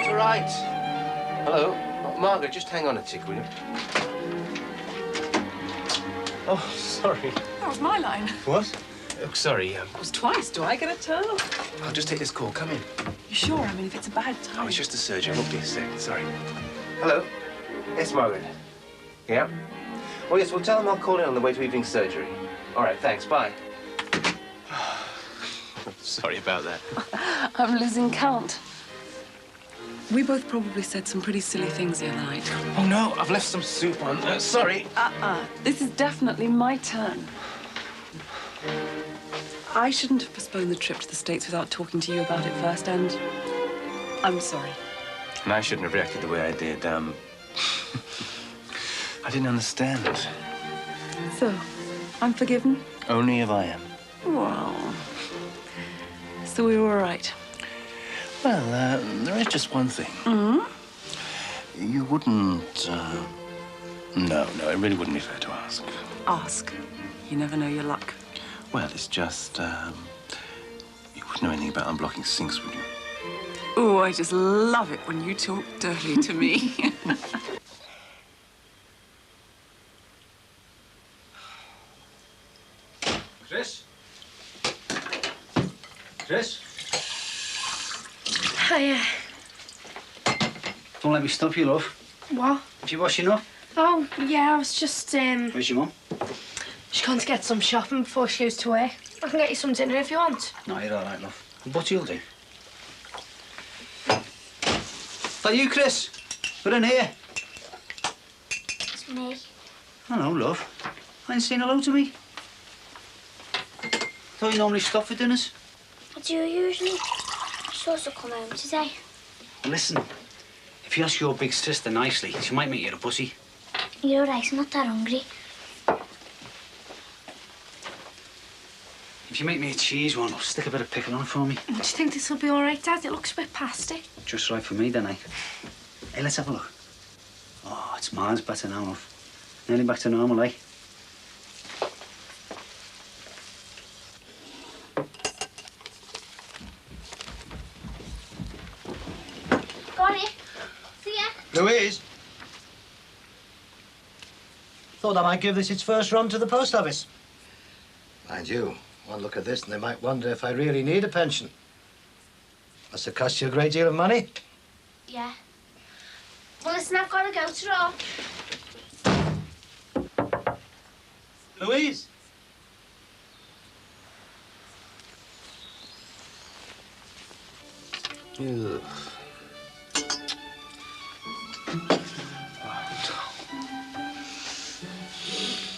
all right. Hello? Margaret, just hang on a tick, will you? Oh, sorry. That was my line. What? Oh, sorry, It was twice. Do I get a turn? I'll just take this call. Come in. You sure? I mean, if it's a bad time... Oh, it's just the surgeon. Won't be a sec. Sorry. Hello? Yes, Margaret. Yeah? Oh, yes, well, tell them I'll call in on the way to evening surgery. All right, thanks. Bye. Sorry about that. I'm losing count. We both probably said some pretty silly things the other night. Oh, no, I've left some soup on. Sorry. This is definitely my turn. I shouldn't have postponed the trip to the States without talking to you about it first, and I'm sorry. And I shouldn't have reacted the way I did. I didn't understand. So, I'm forgiven? Only if I am. Well, so we were all right. Well, there is just one thing. Mm-hmm? You wouldn't, No, it really wouldn't be fair to ask. Ask. You never know your luck. Well, it's just, you wouldn't know anything about unblocking sinks, would you? Oh, I just love it when you talk dirty to me. Chris? Chris? Hiya. Don't let me stop you, love. What? If you're washing up. Oh, yeah, I was just, Where's your mum? She's going to get some shopping before she goes to work. I can get you some dinner if you want. No, you're all right, love. What you'll do? Is that you, Chris? We're in here. It's me. Hello, love. I ain't seen hello to me. Thought you normally stop for dinners. I do usually. I'm supposed to come home today. Well, listen, if you ask your big sister nicely, she might make you a pussy. You're all right, I'm not that hungry. If you make me a cheese one, stick a bit of pickle on it for me. Do you think this will be all right, Dad? It looks a bit pasty. Just right for me, then, eh? Hey, let's have a look. Oh, it's miles better now, love. Nearly back to normal, eh? Got it. See ya. Louise? Thought I might give this its first run to the post office. Mind you, one look at this and they might wonder if I really need a pension. Must have cost you a great deal of money. Yeah. Well, listen, I've got to go, ta-ra. Louise? Ugh.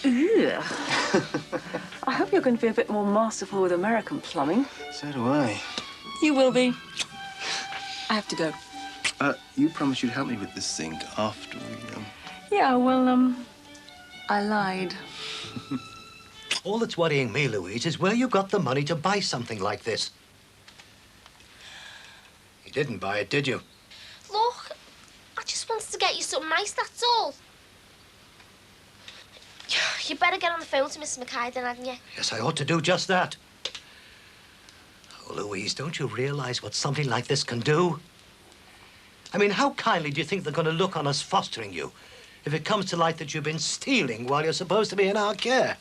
Ugh. I hope you're going to be a bit more masterful with American plumbing. So do I. You will be. I have to go. You promised you'd help me with this sink after we, Yeah, well, I lied. All that's worrying me, Louise, is where you got the money to buy something like this. You didn't buy it, did you? Look, I just wanted to get you something nice, that's all. You better get on the phone to Mrs. Mackay then, hadn't you? Yes, I ought to do just that. Oh, Louise, don't you realize what something like this can do? I mean, how kindly do you think they're going to look on us fostering you if it comes to light that you've been stealing while you're supposed to be in our care?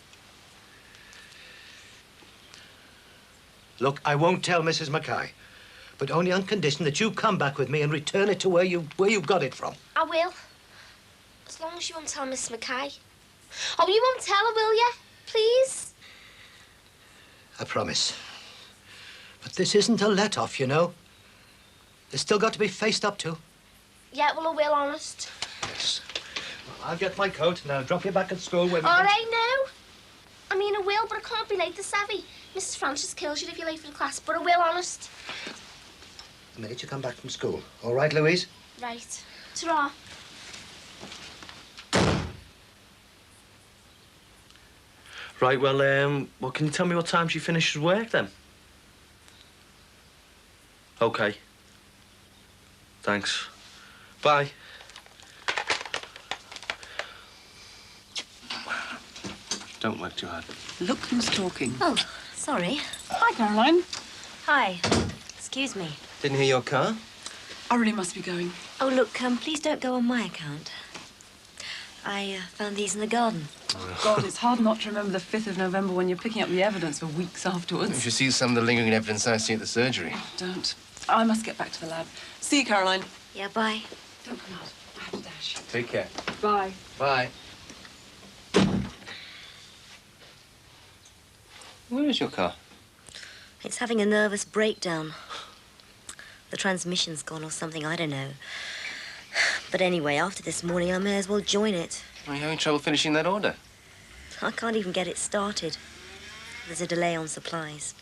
Look, I won't tell Mrs. Mackay, but only on condition that you come back with me and return it to where you got it from. I will. As long as you won't tell Mrs. Mackay. Oh, you won't tell her, will you? Please? I promise. But this isn't a let-off, you know. There's still got to be faced up to. Yeah, well, I will, honest. Yes. Well, I'll get my coat and I'll drop you back at school when All right, now. I mean, I will, but I can't be late to Savvy. Mrs. Francis kills you if you're late for the class, but I will, honest. The minute you come back from school. All right, Louise? Right. Ta-ra. Right, well, can you tell me what time she finishes work, then? OK. Thanks. Bye. Don't work too hard. Look who's talking. Oh, sorry. Hi, Caroline. Hi. Excuse me. Didn't hear your car? I really must be going. Oh, look, please don't go on my account. I found these in the garden. God, it's hard not to remember the 5th of November when you're picking up the evidence for weeks afterwards. You should see some of the lingering evidence I see at the surgery. Don't. I must get back to the lab. See you, Caroline. Yeah, bye. Don't come out. I have to dash. Take care. Bye. Bye. Where is your car? It's having a nervous breakdown. The transmission's gone or something, I don't know. But anyway, after this morning, I may as well join it. Are you having trouble finishing that order? I can't even get it started. There's a delay on supplies.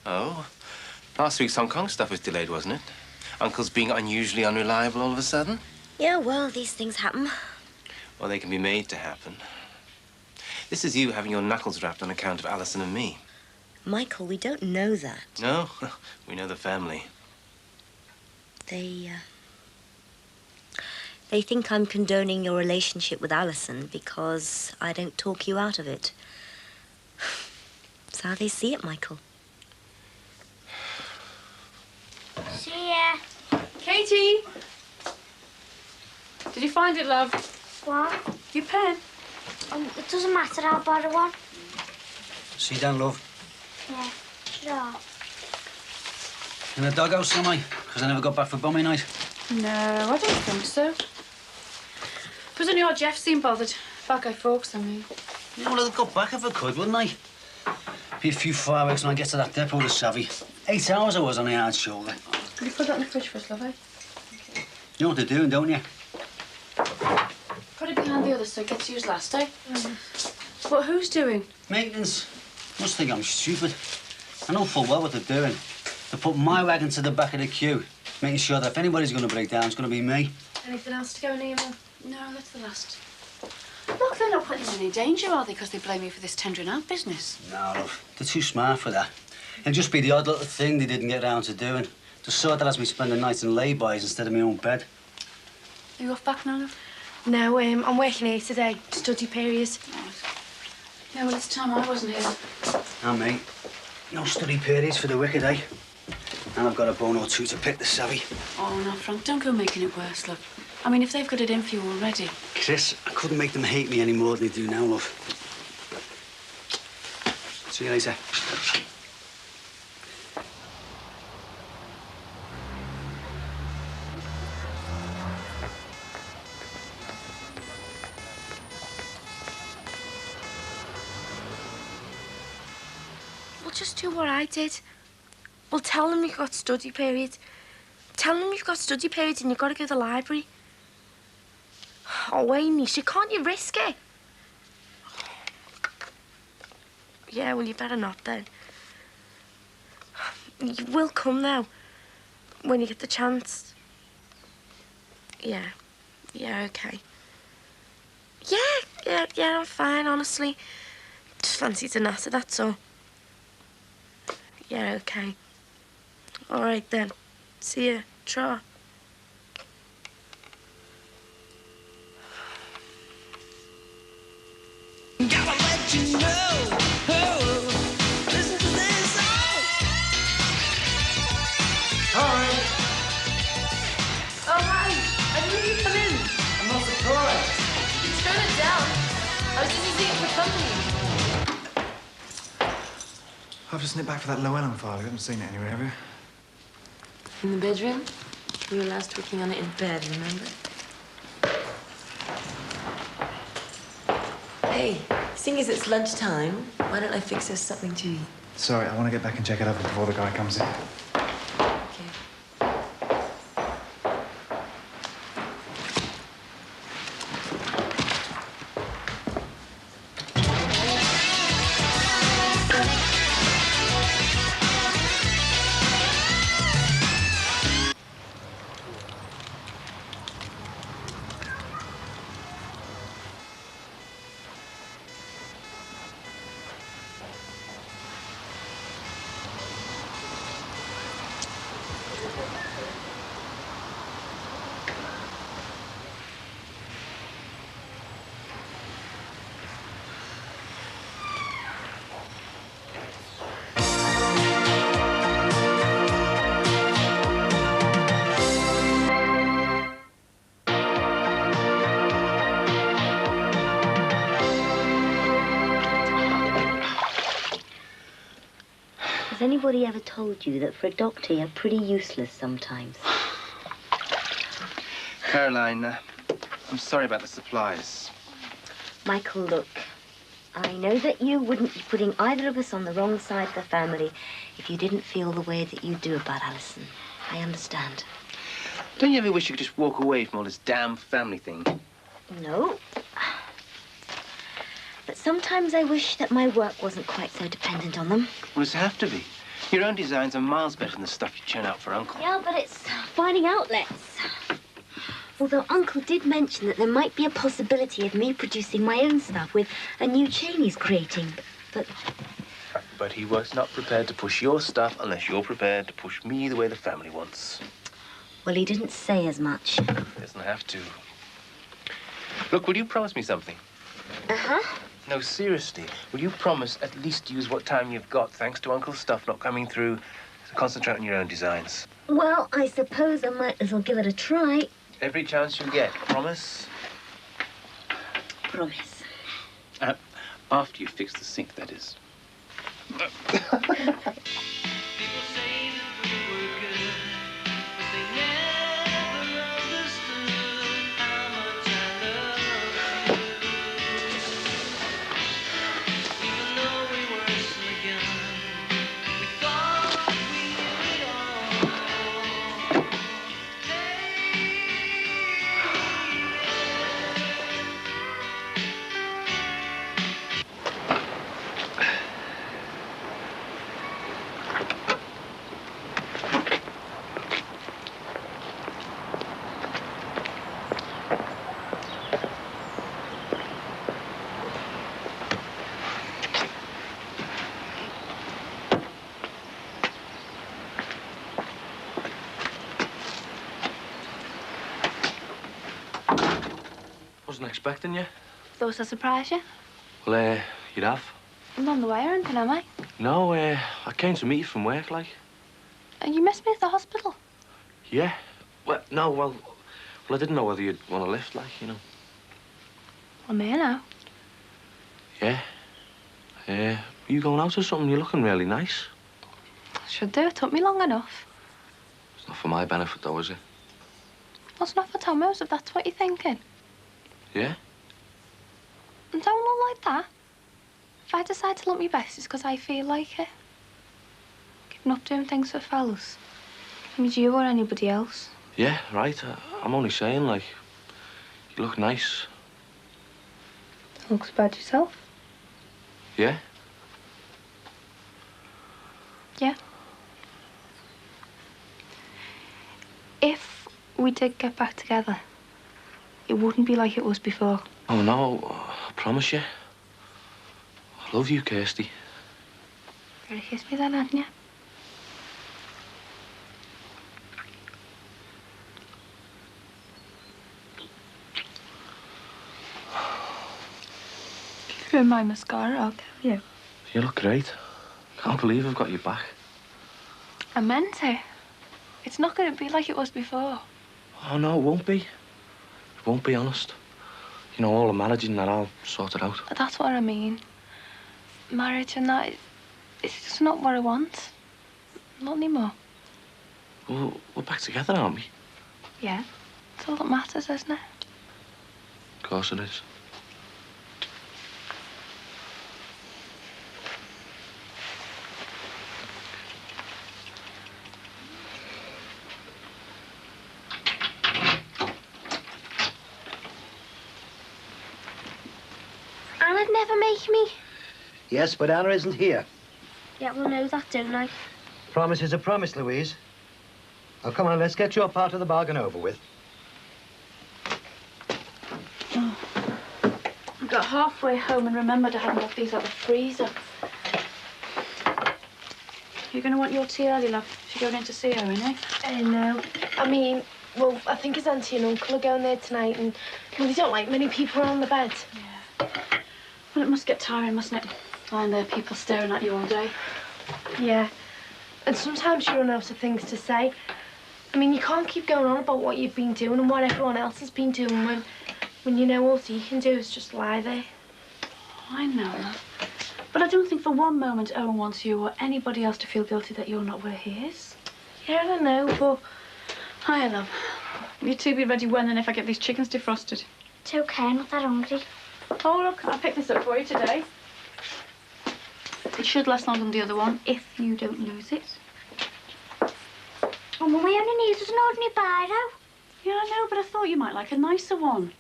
Oh? Last week's Hong Kong stuff was delayed, wasn't it? Uncle's being unusually unreliable all of a sudden? Yeah, well, these things happen. Well, they can be made to happen. This is you having your knuckles wrapped on account of Alison and me. Michael, we don't know that. No? We know the family. They think I'm condoning your relationship with Alison because I don't talk you out of it. That's how they see it, Michael. See ya. Katie! Did you find it, love? What? Your pen. It doesn't matter, I'll borrow one. See you down, love. Yeah, sure. In the doghouse, am I? Because I never got back for bombing night. No, I don't think so. It was only odd Jeff seemed bothered. Bad guy folks, I mean. Yeah, well, I'd got back if I could, wouldn't I? Be a few fireworks when I get to that depot with Savvy. 8 hours I was on the hard shoulder. Could you put that in the fridge for us, love, eh? You know what they're doing, don't you? Put it behind the others so it gets used last, eh? What, who's doing? Maintenance. Must think I'm stupid. I know full well what they're doing. They're putting my wagon to the back of the queue, making sure that if anybody's going to break down, it's going to be me. Anything else to go in, Eva? No, that's the last. Look, they're not putting us in any danger, are they? Because they blame you for this tendering out business. No, love. They're too smart for that. It'll just be the odd little thing they didn't get round to doing. The sort that has me spending nights in lay-bys instead of my own bed. Are you off back now, love? No, I'm working here today. Study period. Yeah, well, it's time I wasn't here. And me. No study periods for the wicked, eh? And I've got a bone or two to pick the savvy. Oh, no, Frank, don't go making it worse, love. I mean, if they've got it in for you already. Chris, I couldn't make them hate me any more than they do now, love. See you later. Well, just do what I did. Well, tell them you've got study period. Tell them you've got study period and you've got to go to the library. Oh, Amy, can't you risk it? Yeah, well, you better not then. You will come now, when you get the chance. Yeah, okay. Yeah, I'm fine, honestly. Just fancy to natter, that's all. Yeah, okay. All right, then. See ya. Tra. Gotta let you know. Oh, listen to this song. Hi. Oh, hi. I didn't even come in. I'm not surprised. Turn it down. I was just using it for company. I've just nipped back for that Llewellyn file. We haven't seen it anywhere, have you? In the bedroom? We were last working on it in bed, remember? Hey, seeing as it's lunchtime, why don't I fix us something to eat? Sorry, I want to get back and check it over before the guy comes in. Okay. Has anybody ever told you that for a doctor you're pretty useless sometimes? Caroline, I'm sorry about the supplies. Michael, look. I know that you wouldn't be putting either of us on the wrong side of the family if you didn't feel the way that you do about Alison. I understand. Don't you ever wish you could just walk away from all this damn family thing? No. But sometimes I wish that my work wasn't quite so dependent on them. Well, it's have to be. Your own designs are miles better than the stuff you churn out for Uncle. Yeah, but it's finding outlets. Although Uncle did mention that there might be a possibility of me producing my own stuff with a new chain he's creating. But he was not prepared to push your stuff unless you're prepared to push me the way the family wants. Well, he didn't say as much. He doesn't have to. Look, will you promise me something? Uh-huh. No, seriously. Will you promise at least use what time you've got, thanks to Uncle's stuff not coming through, to concentrate on your own designs? Well, I suppose I might as well give it a try. Every chance you get. Promise? Promise. After you fix the sink, that is. Wasn't expecting you. Thought I'd surprise you. Well, you'd have. I'm on the way or anything, am I? No, I came to meet you from work, like. You missed me at the hospital. Yeah. Well, no, well, I didn't know whether you'd want a lift, like, you know. I'm here now. Yeah. You going out or something? You're looking really nice. Should do. It took me long enough. It's not for my benefit, though, is it? Well, it's not for Tomo's, if that's what you're thinking. Yeah? And don't look like that. If I decide to look my best, it's because I feel like it. Giving up doing things for fellas. I mean, you or anybody else. Yeah, right. I'm only saying, like, you look nice. Looks about yourself. Yeah? Yeah. If we did get back together, it wouldn't be like it was before. Oh, no. I promise you. I love you, Kirsty. You already kissed me then, hadn't you? You threw my mascara, I'll tell you. You look great. Can't believe I've got you back. I meant it. It's not going to be like it was before. Oh, no, it won't be. It won't be, honest. You know, all the managing that, I'll sort it out. That's what I mean. Marriage and that, it's just not what I want. Not anymore. Well, we're back together, aren't we? Yeah. That's all that matters, isn't it? Of course it is. Ana'd never make me. Yes, but Anna isn't here. Yeah, well, know that, don't I? Promise is a promise, Louise. Now, come on, let's get your part of the bargain over with. I got halfway home and remembered I hadn't got these out of the freezer. You're going to want your tea early, love, if you're going in to see her, innit? No. I mean, well, I think his auntie and uncle are going there tonight, and well, they don't like many people around the bed. Yeah. Well, it must get tiring, mustn't it? Lying there, people staring at you all day. Yeah. And sometimes you run out of things to say. I mean, you can't keep going on about what you've been doing and what everyone else has been doing when you know all you can do is just lie there. I know, love. But I don't think for one moment Owen wants you or anybody else to feel guilty that you're not where he is. Yeah, I don't know, but... Hi, love. You two be ready when and if I get these chickens defrosted. It's okay, I'm not that hungry. Oh, look, I picked this up for you today. It should last longer than the other one, if you don't lose it. Oh, Mum, I only needed an ordinary biro. Yeah, I know, but I thought you might like a nicer one.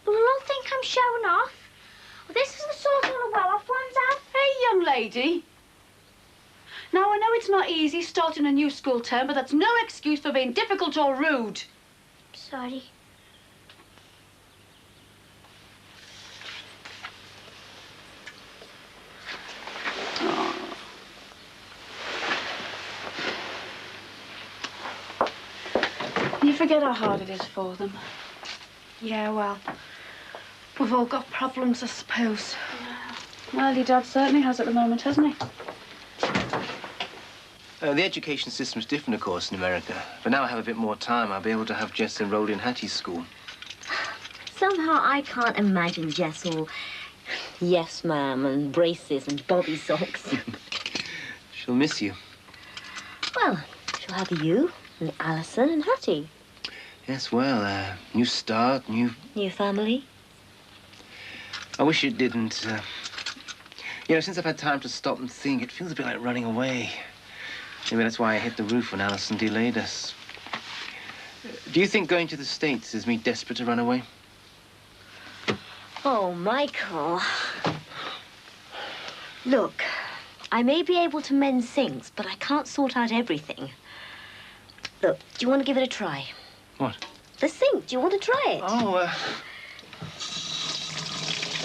Well, they'll all think I'm showing off. Well, this is the sort of well-off ones, Al. Hey, young lady. Now, I know it's not easy starting a new school term, but that's no excuse for being difficult or rude. Sorry. You forget how hard it is for them. Yeah, well, We've all got problems, I suppose. Well, your dad certainly has at the moment, hasn't he? The education system's different, of course, in America. But now I have a bit more time, I'll be able to have Jess enrolled in Hattie's school. Somehow I can't imagine Jess all yes, ma'am, and braces and bobby socks. She'll miss you. Well, she'll have you and Alison and Hattie. Yes, well, new start, new family. I wish it didn't. You know, since I've had time to stop and think, it feels a bit like running away. Maybe that's why I hit the roof when Alison delayed us. Do you think going to the States is me desperate to run away? Oh, Michael. Look, I may be able to mend sinks, but I can't sort out everything. Look, do you want to give it a try? What? The sink. Do you want to try it? Oh,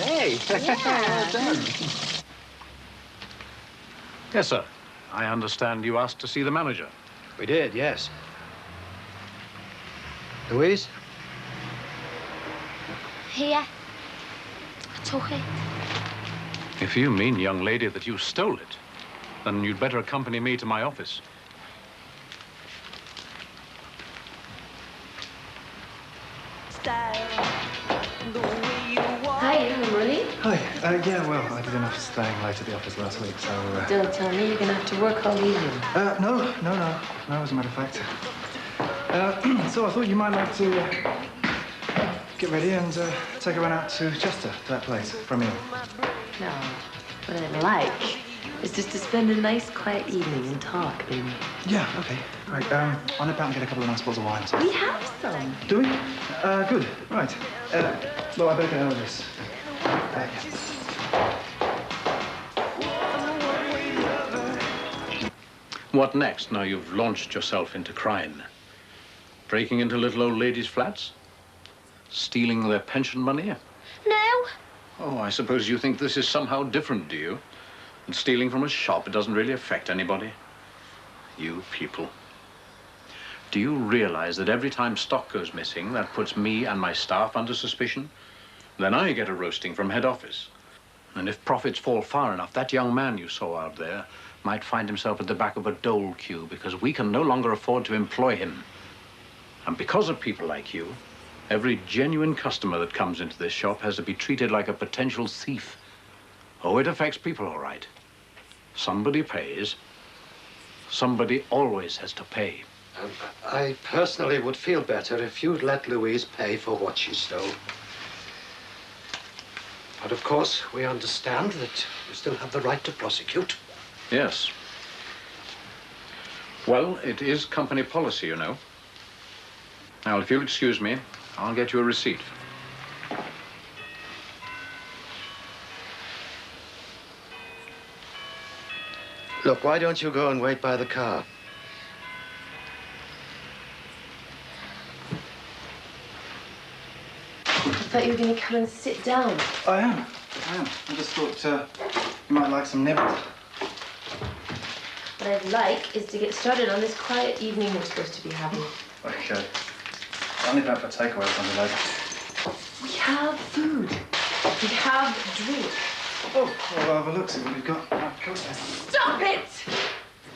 Hey. Yeah. Well done. Yes, sir. I understand you asked to see the manager. We did, yes. Louise? Here. I took it. If you mean, young lady, that you stole it, then you'd better accompany me to my office. Hi, Emily. Hi. Yeah, well, I did enough staying late at the office last week, so... Don't tell me you're going to have to work all evening. No, as a matter of fact. So I thought you might like to get ready and take a run out to Chester, to that place, for a meal. No, what I'd like is just to spend a nice, quiet evening and talk, baby. Yeah, okay. Right, I'll nip out and get a couple of nice bottles of wine. So. We have some. Do we? Good. Right. Well, I better get out of this. What next, now you've launched yourself into crime? Breaking into little old ladies' flats? Stealing their pension money? No. Oh, I suppose you think this is somehow different, do you? And stealing from a shop, it doesn't really affect anybody. You people. Do you realize that every time stock goes missing, that puts me and my staff under suspicion? Then I get a roasting from head office. And if profits fall far enough, that young man you saw out there might find himself at the back of a dole queue because we can no longer afford to employ him. And because of people like you, every genuine customer that comes into this shop has to be treated like a potential thief. Oh, it affects people, all right. Somebody pays. Somebody always has to pay. I personally would feel better if you'd let Louise pay for what she stole. But of course, we understand that you still have the right to prosecute. Yes. Well, it is company policy, you know. Now, if you'll excuse me, I'll get you a receipt. Look, why don't you go and wait by the car? I thought you were going to come and sit down. I am. I just thought you might like some nibbles. What I'd like is to get started on this quiet evening we're supposed to be having. Okay. I'll nip out for takeaway or something later. We have food. We have drink. Oh, well, I'll have a look, see what we've got. Stop it!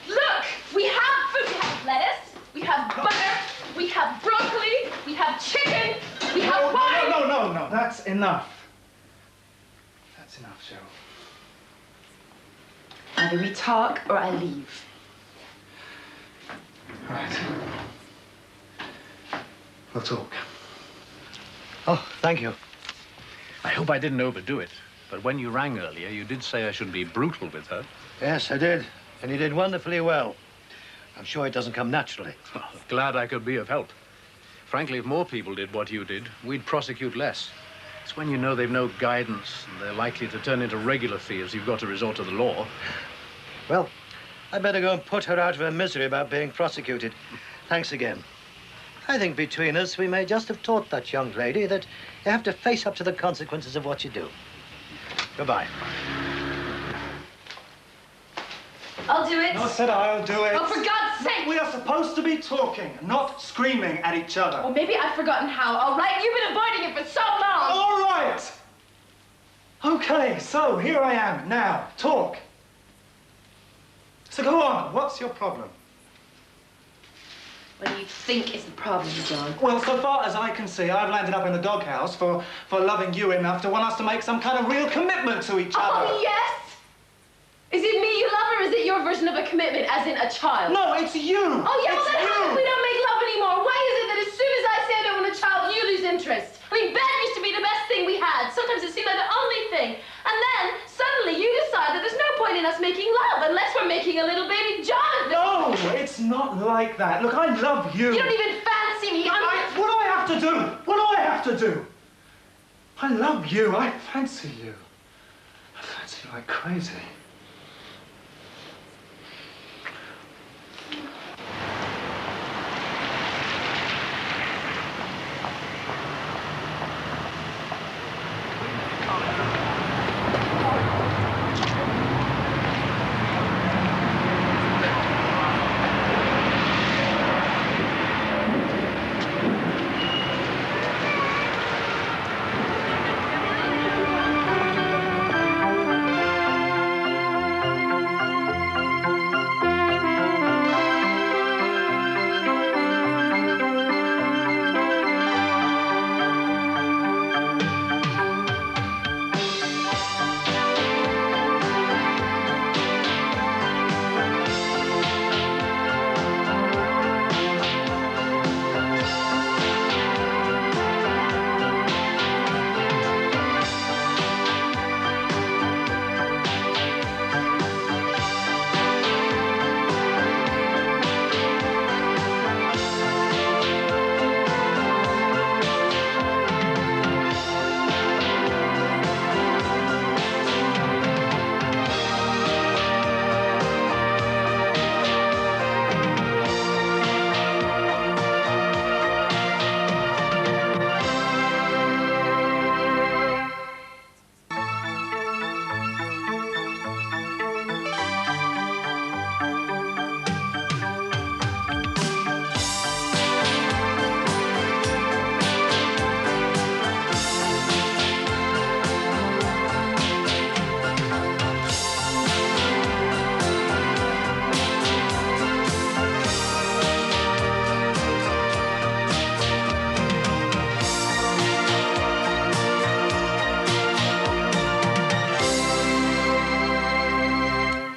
Look, we have food. We have lettuce, we have butter, we have broccoli, we have chicken, we have wine. No. That's enough. That's enough, Cheryl. Either we talk or I leave. Right. We'll talk. Oh, thank you. I hope I didn't overdo it, but when you rang earlier, you did say I should be brutal with her. Yes, I did. And you did wonderfully well. I'm sure it doesn't come naturally. Well, glad I could be of help. Frankly, if more people did what you did, we'd prosecute less. It's when you know they've no guidance and they're likely to turn into regular thieves you've got to resort to the law. Well, I better go and put her out of her misery about being prosecuted. Thanks again. I think between us, we may just have taught that young lady that you have to face up to the consequences of what you do. Goodbye. I'll do it. No, said I'll do it. Oh, for God's sake! We are supposed to be talking, not screaming at each other. Well, maybe I've forgotten how. All right, you've been avoiding it for so long. All right. Okay, so here I am. Now, talk. So go on. What's your problem? What do you think is the problem, John? Well, so far as I can see, I've landed up in the doghouse for loving you enough to want us to make some kind of real commitment to each other. Oh, yes? Is it me you love, or is it your version of a commitment, as in a child? No, it's you. Oh, yeah, well, It's then how you. come we don't make love anymore? Why is it that as soon as I say I don't want a child, you lose interest? I mean, bed used to be the best thing we had. Sometimes it seemed like the only thing. And then, suddenly, you decide that there's no point in us making love unless we're making a little baby Jonathan. No, it's not like that. Look, I love you. You don't even fancy me. What do I have to do? What do I have to do? I love you. I fancy you. I fancy you like crazy.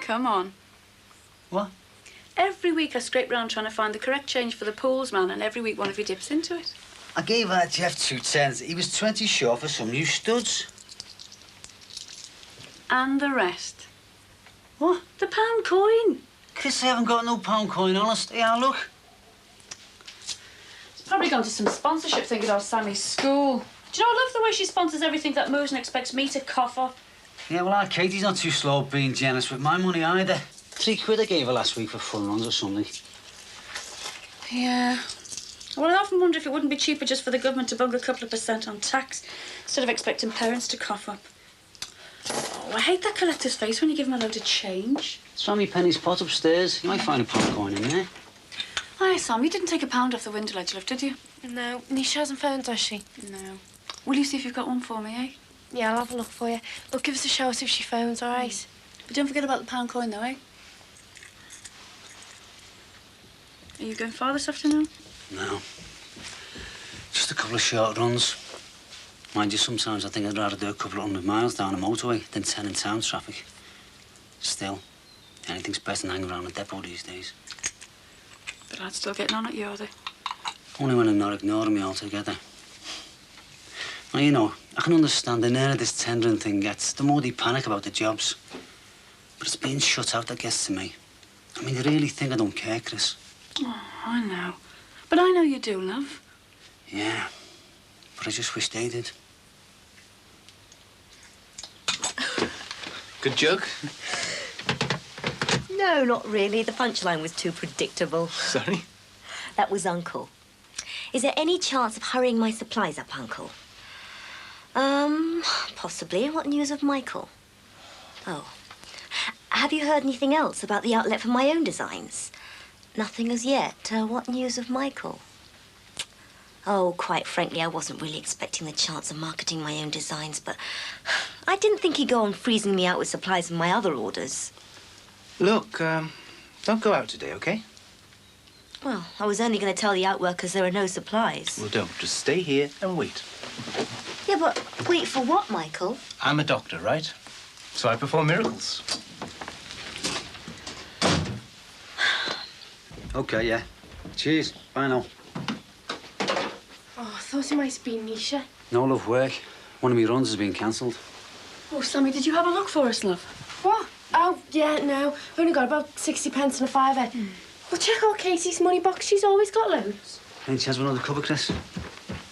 Come on. What? Every week I scrape round trying to find the correct change for the pools man, and every week one of you dips into it. I gave that Jeff 2 10s. He was 20 short for some new studs. And the rest. What? The pound coin. Chris, I haven't got no pound coin, honest. Yeah, look. It's probably gone to some sponsorship thing at our Sammy's school. Do you know, I love the way she sponsors everything that moves and expects me to cough up. Yeah, well, our Katie's not too slow being generous with my money either. £3 I gave her last week for fun runs or something. Yeah. Well, I often wonder if it wouldn't be cheaper just for the government to bung a couple of % on tax instead of expecting parents to cough up. Oh, I hate that collector's face when you give him a load of change. Sammy Penny's pot upstairs. You might find a pound coin in there. Hi, Sam. You didn't take a pound off the window ledge lift, did you? No, Nisha hasn't phoned, does she? No. Will you see if you've got one for me, eh? Yeah, I'll have a look for you. Look, give us a shout if she phones, all right? But don't forget about the pound coin, though, eh? Are you going far this afternoon? No. Just a couple of short runs. Mind you, sometimes I think I'd rather do a couple of 100 miles down the motorway than 10 in town traffic. Still, Anything's better than hanging around the depot these days. The lads still getting on at you, are they? Only when they're not ignoring me altogether. Well, you know, I can understand the nearer this tendering thing gets, the more they panic about the jobs. But it's being shut out that gets to me. I mean, they really think I don't care, Chris. Oh, I know. But I know you do, love. Yeah, but I just wish they did. Good joke? No, not really. The punchline was too predictable. Sorry? That was Uncle. Is there any chance of hurrying my supplies up, Uncle? Possibly. What news of Michael? Oh. Have you heard anything else about the outlet for my own designs? Nothing as yet. What news of Michael? Oh, quite frankly, I wasn't really expecting the chance of marketing my own designs, but I didn't think he'd go on freezing me out with supplies from my other orders. Look, don't go out today, okay? Well, I was only going to tell the outworkers there are no supplies. Well, don't. Just stay here and wait. Yeah, but wait for what, Michael? I'm a doctor, right? So I perform miracles. OK, yeah. Cheers. Bye now. Oh, I thought it might have been Misha. No love work. One of my runs has been cancelled. Oh, Sammy, did you have a look for us, love? What? Oh, yeah, no. I've only got about 60 pence and a fiver. Well, check out Casey's money box. She's always got loads. Any chance of another cover, Chris?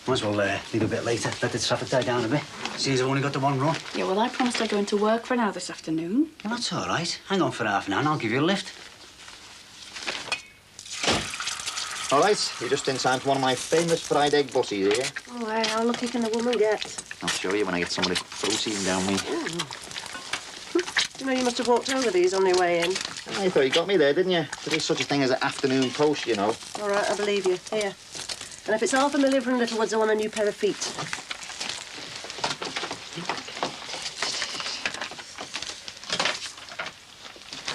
Might as well leave a bit later. Let the traffic die down a bit. Seems I've only got the one run. Yeah, well, I promised I'd go into work for an hour this afternoon. Well, that's all right. Hang on for half an hour and I'll give you a lift. All right, you're just in time for one of my famous fried egg butties here. Oh, hey, how lucky can the woman get? I'll show you when I get some of this protein down me. You know, you must have walked over these on your way in. Oh, you thought you got me there, didn't you? There is such a thing as an afternoon post, you know. All right, I believe you. Here. And if it's $500,000 from Littlewoods, I want a new pair of feet.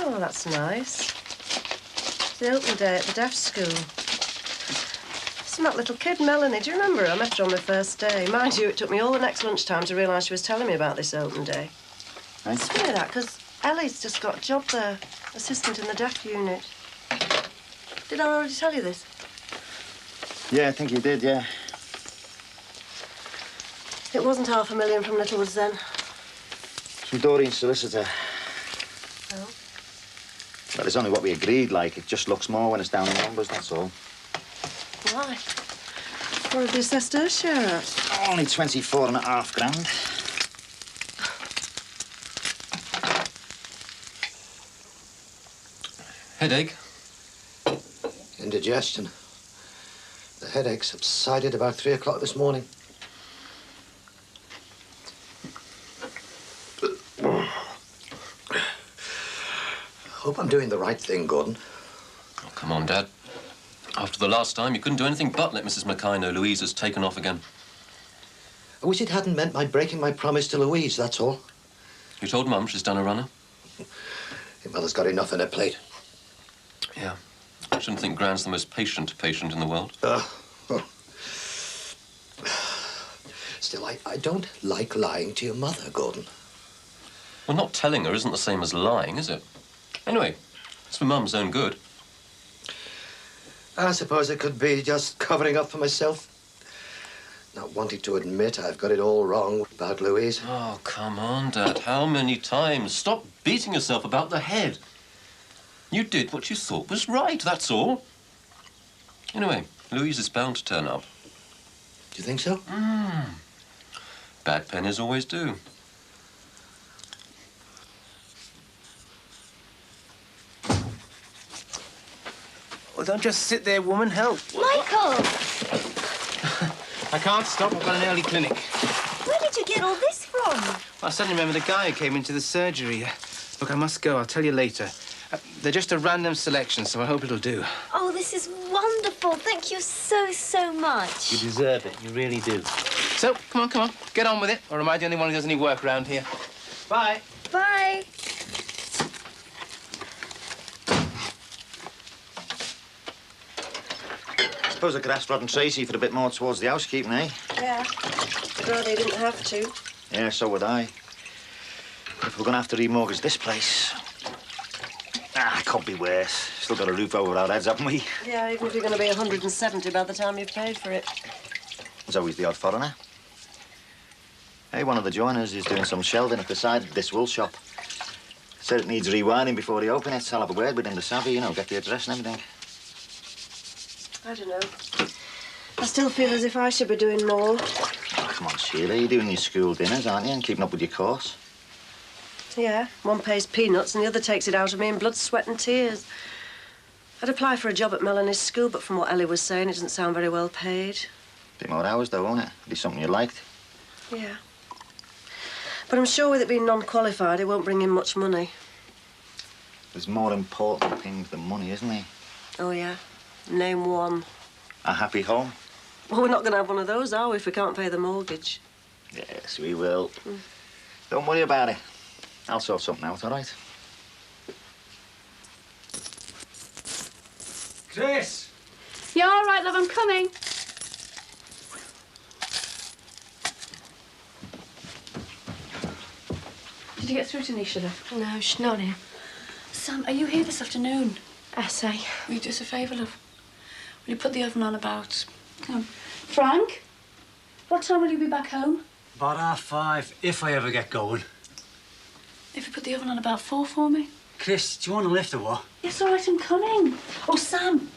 Oh, that's nice. It's the open day at the deaf school. It's that little kid, Melanie. Do you remember her? I met her on my first day. Mind you, it took me all the next lunchtime to realise she was telling me about this open day. Right. It's funny that, because Ellie's just got a job there, assistant in the deaf unit. Did I already tell you this? Yeah, I think you did, yeah. It wasn't $500,000 from Littlewoods then. From Doreen's solicitor. Oh? Well, it's only what we agreed, like. It just looks more when it's down in numbers, that's all. Why? What have you assessed her share at? Only 24.5 grand. Headache? Indigestion. The headache subsided about 3 o'clock this morning. Hope I'm doing the right thing, Gordon. Oh, come on, Dad. After the last time, you couldn't do anything but let Mrs. Mackay know Louise has taken off again. I wish it hadn't meant my breaking my promise to Louise, that's all. You told Mum she's done a runner? Your mother's got enough on her plate. Yeah. I shouldn't think Gran's the most patient patient in the world. Still, I don't like lying to your mother, Gordon. Well, not telling her isn't the same as lying, is it? Anyway, it's for Mum's own good. I suppose it could be just covering up for myself. Not wanting to admit I've got it all wrong about Louise. Oh, come on, Dad. How many times? Stop beating yourself about the head. You did what you thought was right, that's all. Anyway, Louise is bound to turn up. Do you think so? Bad pennies always do. Well, don't just sit there, woman. Help. Michael! I can't stop. I've got an early clinic. Where did you get all this from? I suddenly remember the guy who came into the surgery. Look, I must go. I'll tell you later. They're just a random selection, so I hope it'll do. Oh, this is wonderful. Thank you so, so much. You deserve it. You really do. So, come on. Get on with it. Or am I the only one who does any work around here? Bye. Bye. I suppose I could ask Rod and Tracy for a bit more towards the housekeeping, eh? Yeah. Well, they didn't have to. Yeah, so would I. If we're going to have to remortgage this place. Could be worse. Still got a roof over our heads, haven't we? Yeah, even if you're going to be 170 by the time you've paid for it. There's always the odd foreigner. Hey, one of the joiners is doing some shelving at the side of this wool shop. Said it needs rewinding before he opens it. So I'll have a word with him to savvy, you know, get the address and everything. I don't know. I still feel as if I should be doing more. Oh, come on, Sheila. You're doing your school dinners, aren't you? And keeping up with your course. Yeah, one pays peanuts and the other takes it out of me in blood, sweat and tears. I'd apply for a job at Melanie's school, but from what Ellie was saying, it doesn't sound very well paid. Bit more hours, though, won't it? Be something you liked. Yeah. But I'm sure with it being non-qualified, it won't bring in much money. There's more important things than money, isn't there? Oh, yeah. Name one. A happy home? Well, we're not going to have one of those, are we, if we can't pay the mortgage? Yes, we will. Don't worry about it. I'll sort something out, all right? Chris! You all right, love? I'm coming. Did you get through to Nisha, love? No, she's not here. Sam, are you here this afternoon? Essay. Will you do us a favour, love? Will you put the oven on about... Come on. Frank? What time will you be back home? About 5:30, if I ever get going. If you put the oven on about 4 for me? Chris, do you want a lift or what? Yes, all right, I'm coming. Oh, Sam.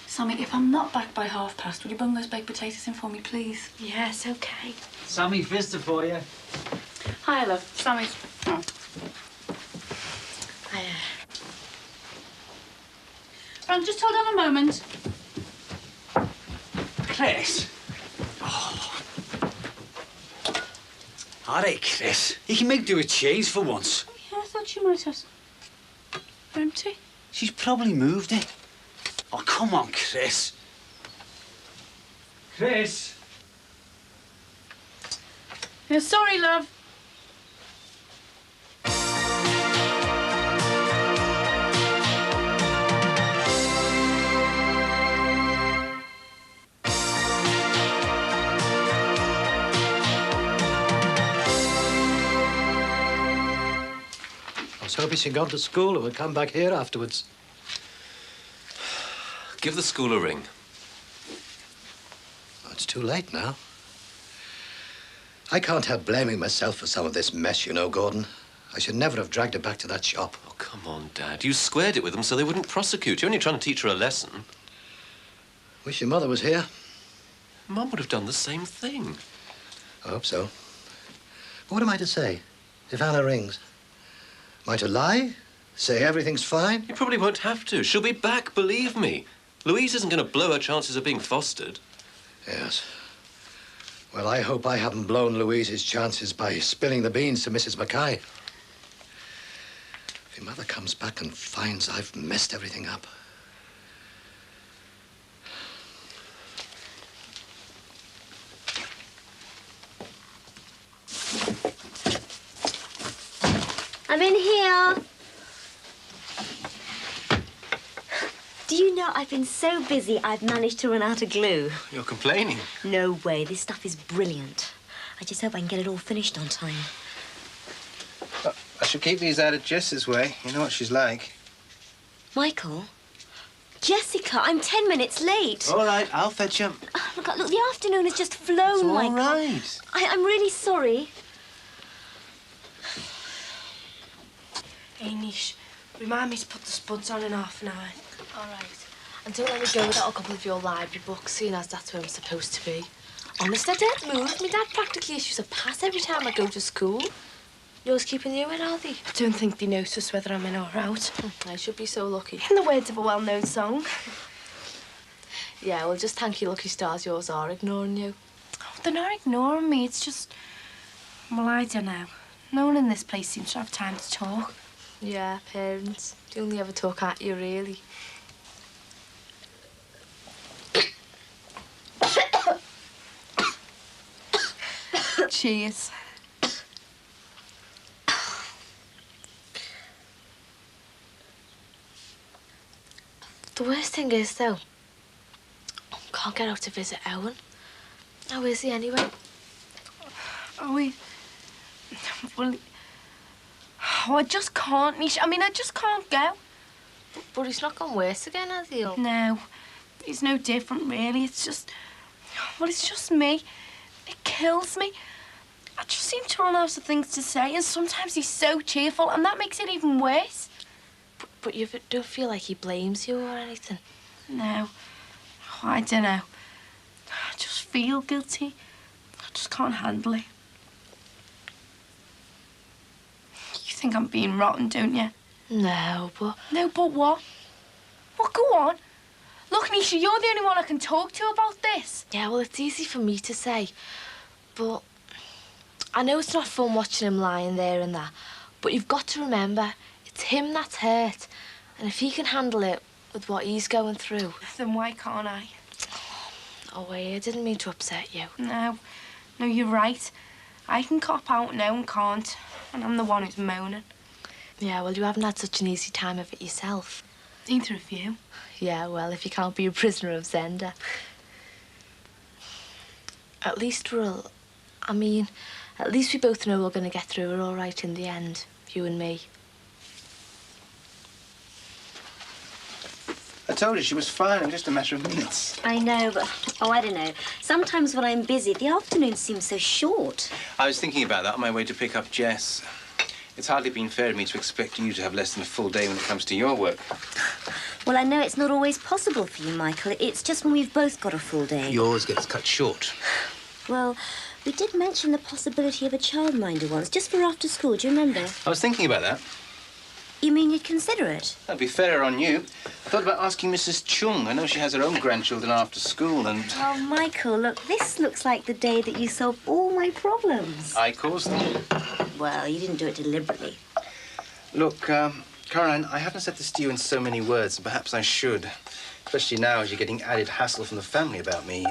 Sammy, if I'm not back by past, will you bung those baked potatoes in for me, please? Yes, OK. Sammy, visitor for you. Hi, love. Sammy. Oh. Frank, just hold on a moment. Chris? Oh. All right, Chris. You can make do with change for once. Yeah, I thought you might have... Empty? She's probably moved it. Oh, come on, Chris. Chris? Yeah, sorry, love. I was hoping she'd gone to school and would come back here afterwards. Give the school a ring. Oh, it's too late now. I can't help blaming myself for some of this mess, you know, Gordon. I should never have dragged her back to that shop. Oh, come on, Dad. You squared it with them so they wouldn't prosecute. You're only trying to teach her a lesson. Wish your mother was here. Mum would have done the same thing. I hope so. But what am I to say if Anna rings? Am I to lie? Say everything's fine? You probably won't have to. She'll be back, believe me. Louise isn't going to blow her chances of being fostered. Yes. Well, I hope I haven't blown Louise's chances by spilling the beans to Mrs. Mackay. If your mother comes back and finds I've messed everything up. I'm in here. Do you know, I've been so busy, I've managed to run out of glue. You're complaining. No way. This stuff is brilliant. I just hope I can get it all finished on time. I should keep these out of Jess's way. You know what she's like. Michael? Jessica, I'm 10 minutes late. All right, I'll fetch him. Oh, my God, look, the afternoon has just flown, It's all Michael. right. I'm really sorry. Hey, Nish, remind me to put the spuds on in half an hour. All right. And don't let me go without a couple of your library books, seeing as that's where I'm supposed to be. Honest, I don't move. My dad practically issues a pass every time I go to school. Yours keeping you in, are they? I don't think they notice whether I'm in or out. I should be so lucky. In the words of a well-known song. Yeah, well, just thank you lucky stars yours are ignoring you. Oh, they're not ignoring me. It's just... Well, I don't know. No one in this place seems to have time to talk. Yeah, parents. They only ever talk at you, really. Cheers. The worst thing is, though, I can't get out to visit Owen. How is he, anyway? Oh, well... Oh, I just can't, Nisha. I mean, I just can't go. But he's not gone worse again, has he? No, he's no different, really. It's just... Well, it's just me. It kills me. I just seem to run out of things to say, and sometimes he's so cheerful, and that makes it even worse. But you don't feel like he blames you or anything? No. Oh, I don't know. I just feel guilty. I just can't handle it. You think I'm being rotten, don't you? No, but... No, but what? Well, go on. Look, Nisha, you're the only one I can talk to about this. Yeah, well, it's easy for me to say, but I know it's not fun watching him lying there and that, but you've got to remember, it's him that's hurt, and if he can handle it with what he's going through... Then why can't I? Oh, wait, I didn't mean to upset you. No, you're right. I can cop out now and can't, and I'm the one who's moaning. Yeah, well, you haven't had such an easy time of it yourself. Neither of you. Yeah, well, if you can't be a prisoner of Zenda. At least at least we both know we're going to get through it all right in the end, you and me. I told her she was fine in just a matter of minutes. I know, but, I don't know. Sometimes when I'm busy, the afternoons seem so short. I was thinking about that on my way to pick up Jess. It's hardly been fair of me to expect you to have less than a full day when it comes to your work. Well, I know it's not always possible for you, Michael. It's just when we've both got a full day. Yours gets cut short. Well, we did mention the possibility of a childminder once, just for after school. Do you remember? I was thinking about that. You mean you'd consider it? That'd be fairer on you. I thought about asking Mrs. Chung. I know she has her own grandchildren after school and... Oh, Michael, look, this looks like the day that you solved all my problems. I caused them. Well, you didn't do it deliberately. Look, Caroline, I haven't said this to you in so many words, and perhaps I should. Especially now as you're getting added hassle from the family about me.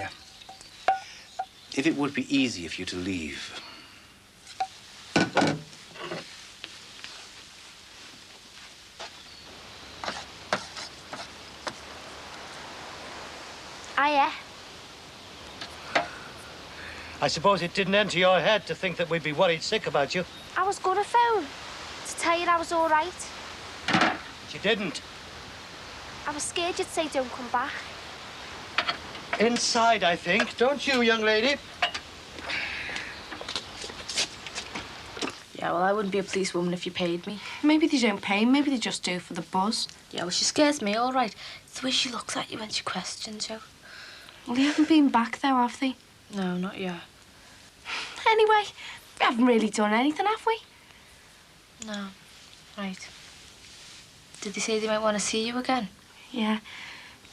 If it would be easy for you to leave. Hiya. I suppose it didn't enter your head to think that we'd be worried sick about you. I was gonna phone to tell you I was all right. But you didn't. I was scared you'd say don't come back. Inside, I think. Don't you, young lady? Yeah, well, I wouldn't be a policewoman if you paid me. Maybe they don't pay, maybe they just do for the buzz. Yeah, well, she scares me, all right. It's the way she looks at you when she questions you. Well, they haven't been back, though, have they? No, not yet. Anyway, we haven't really done anything, have we? No. Right. Did they say they might want to see you again? Yeah.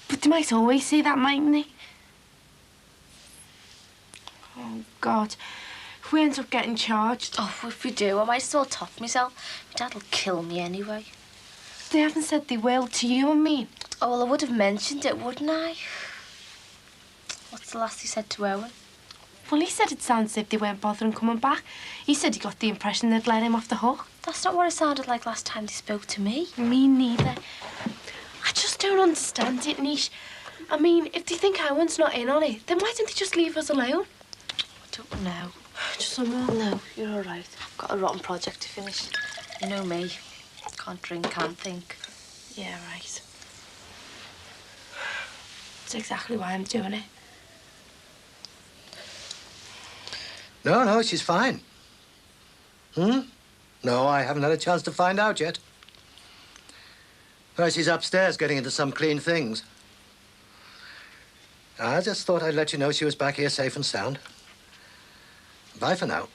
But they might always say that, mightn't they? Oh, God. If we end up getting charged... Oh, if we do, I might as well top myself. My dad'll kill me anyway. They haven't said they will to you and me. Oh, well, I would have mentioned it, wouldn't I? What's the last he said to Owen? Well, he said it sounds as if they weren't bothering coming back. He said he got the impression they'd let him off the hook. That's not what it sounded like last time they spoke to me. Me neither. I just don't understand it, Nish. I mean, if they think Owen's not in on it, then why don't they just leave us alone? I don't know. Just someone. No, you're all right. I've got a rotten project to finish. You know me. Can't drink, can't think. Yeah, right. That's exactly why I'm doing it. No, she's fine. No, I haven't had a chance to find out yet. Well, she's upstairs getting into some clean things. I just thought I'd let you know she was back here safe and sound. Bye for now.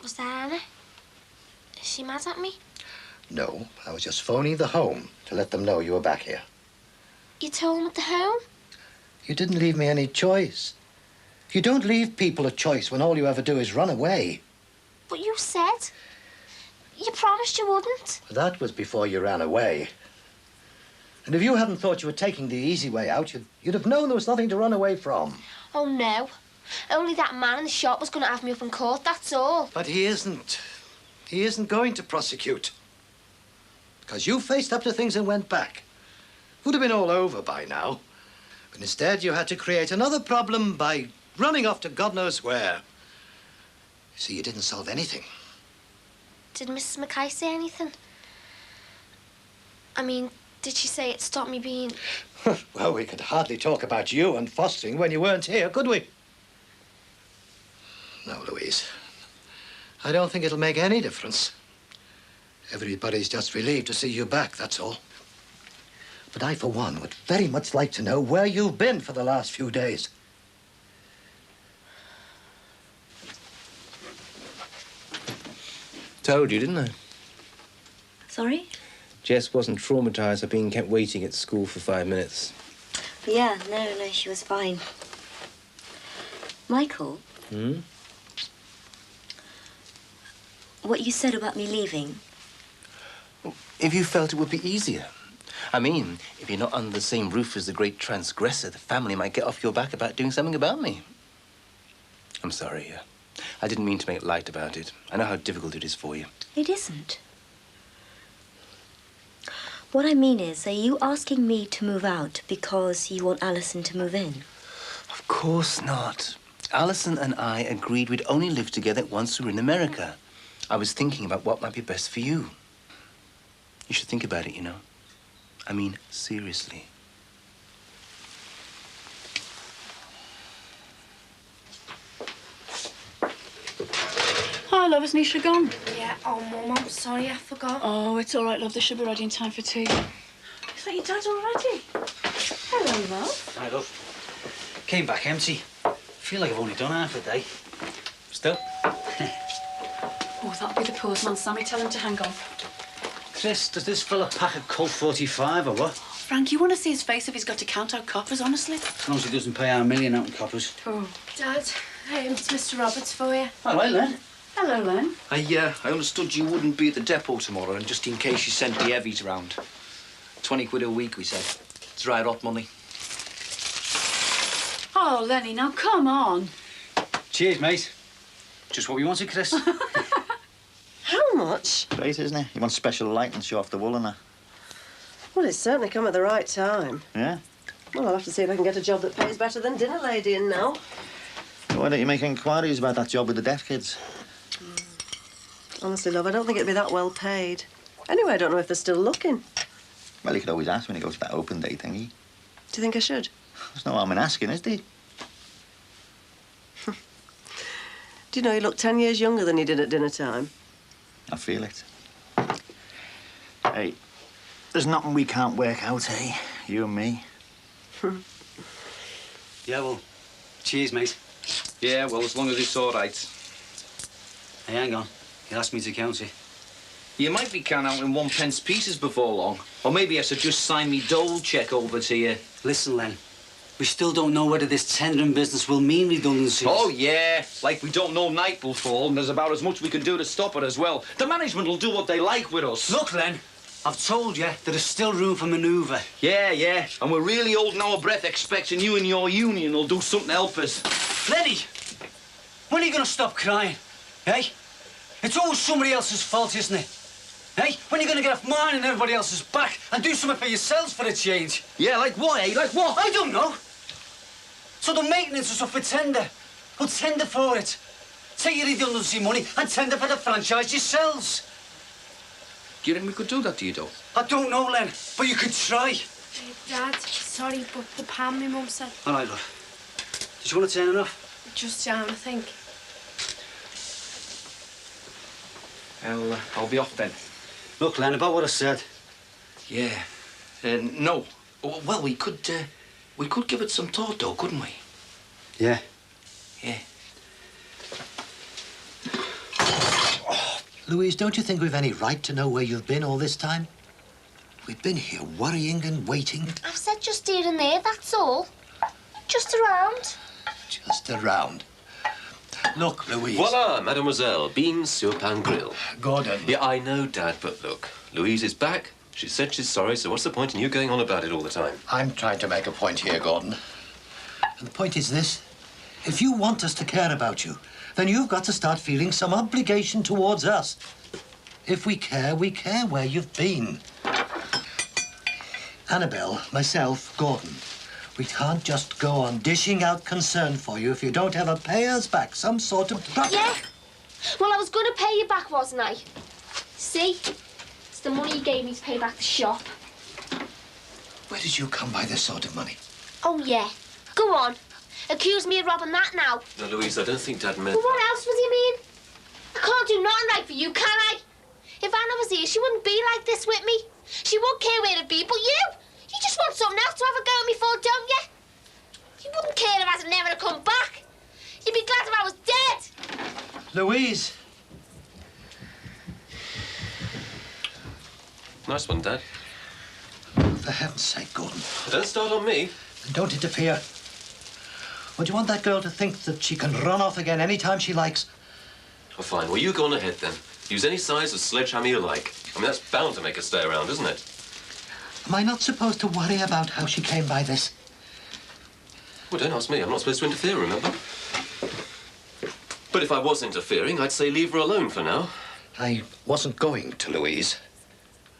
Was that Anna? Is she mad at me? No, I was just phoning the home to let them know you were back here. You told them at the home? You didn't leave me any choice. You don't leave people a choice when all you ever do is run away. But you said. You promised you wouldn't. That was before you ran away. And if you hadn't thought you were taking the easy way out, you'd have known there was nothing to run away from. Oh, no. Only that man in the shop was going to have me up in court, that's all. But he isn't. He isn't going to prosecute. Because you faced up to things and went back. Would have been all over by now. But instead, you had to create another problem by running off to God knows where. You see, you didn't solve anything. Did Mrs. Mackay say anything? I mean, did she say it stopped me being... Well, we could hardly talk about you and fostering when you weren't here, could we? No, Louise. I don't think it'll make any difference. Everybody's just relieved to see you back, that's all. But I, for one, would very much like to know where you've been for the last few days. Told you, didn't I? Sorry? Jess wasn't traumatized by being kept waiting at school for 5 minutes. Yeah, no, she was fine. Michael, Hmm? what you said about me leaving, If you felt it would be easier. I mean, if you're not under the same roof as the great transgressor, the family might get off your back about doing something about me. I'm sorry. I didn't mean to make light about it. I know how difficult it is for you. it isn't. What I mean is, are you asking me to move out because you want Alison to move in? Of course not. Alison and I agreed we'd only live together once we were in America. I was thinking about what might be best for you. You should think about it, you know. I mean, seriously. Hi, love. Is Nisha gone? Yeah, oh, Mum, I'm sorry, I forgot. Oh, it's all right, love. They should be ready in time for tea. Is that your dad already? Hello, love. Hi, love. Came back empty. Feel like I've only done half a day. Still. Oh, that'll be the postman, Sammy. Tell him to hang on. Chris, does this fella pack a Colt 45 or what? Frank, you want to see his face if he's got to count out coppers, honestly? As long as he doesn't pay our million out in coppers. Oh. Dad, it's Mr. Roberts for you. Hello, Len. Hello, Len. I understood you wouldn't be at the depot tomorrow, and just in case you sent the heavies around. 20 quid a week, we said. It's right hot money. Oh, Lenny, now come on. Cheers, mate. Just what we wanted, Chris. How much? Great, isn't it? You want special light and show off the wool and that. Well, it's certainly come at the right time. Yeah? Well, I'll have to see if I can get a job that pays better than dinner lady in now. Why don't you make inquiries about that job with the deaf kids? Honestly, love, I don't think it'd be that well paid. Anyway, I don't know if they're still looking. Well, you could always ask when you go to that open day thingy. Do you think I should? There's no harm in asking, is there? Do you know you look 10 years younger than you did at dinner time? I feel it. Hey, there's nothing we can't work out, eh? You and me. Yeah, well, cheers, mate. Yeah, well, as long as it's all right. Hey, hang on. You asked me to count it. You might be counting out in 1p pieces before long. Or maybe I should just sign me dole cheque over to you. Listen, Len. We still don't know whether this tendering business will mean redundancies. Oh, yeah. Like we don't know night will fall, and there's about as much we can do to stop it as well. The management will do what they like with us. Look, Len, I've told you there is still room for manoeuvre. Yeah. And we're really holding our breath expecting you and your union will do something to help us. Lenny, when are you going to stop crying? Hey? It's always somebody else's fault, isn't it? Hey? When are you going to get off mine and everybody else's back and do something for yourselves for a change? Yeah, like what, eh? Like what? I don't know. So the maintenance is up for tender. Well, tender for it. Take your redundancy money and tender for the franchise yourselves. Do you think we could do that to you, though? I don't know, Len, but you could try. Hey, Dad, sorry, but the pan, my mum said. All right, love. Did you want to turn it off? Just down, I think. I'll be off then. Look, Len, about what I said. Yeah. No. Well, we could give it some thought, though, couldn't we? Yeah. Yeah. Oh, Louise, don't you think we've any right to know where you've been all this time? We've been here worrying and waiting. I've said just here and there, that's all. Just around. Just around. Look, Louise. Voila, mademoiselle. Beans sur pain grill. Gordon. Yeah, I know, Dad, but look. Louise is back. She said she's sorry, so what's the point in you going on about it all the time? I'm trying to make a point here, Gordon. And the point is this. If you want us to care about you, then you've got to start feeling some obligation towards us. If we care where you've been. Annabelle, myself, Gordon. We can't just go on dishing out concern for you if you don't ever pay us back some sort of... Yeah. Well, I was going to pay you back, wasn't I? See? It's the money you gave me to pay back the shop. Where did you come by this sort of money? Oh, yeah. Go on. Accuse me of robbing that now. No, Louise, I don't think Dad meant... But what else was he mean? I can't do nothing right for you, can I? If Anna was here, she wouldn't be like this with me. She would care where it'd be, but you just want something else to have a go at me for, don't you? You wouldn't care if I was never to come back. You'd be glad if I was dead. Louise! Nice one, Dad. For heaven's sake, Gordon. Don't start on me. And don't interfere. Would you want that girl to think that she can run off again any time she likes? Oh, fine. Well, you go on ahead, then. Use any size of sledgehammer you like. I mean, that's bound to make her stay around, isn't it? Am I not supposed to worry about how she came by this? Well, don't ask me. I'm not supposed to interfere, remember? But if I was interfering, I'd say leave her alone for now. I wasn't going to, Louise.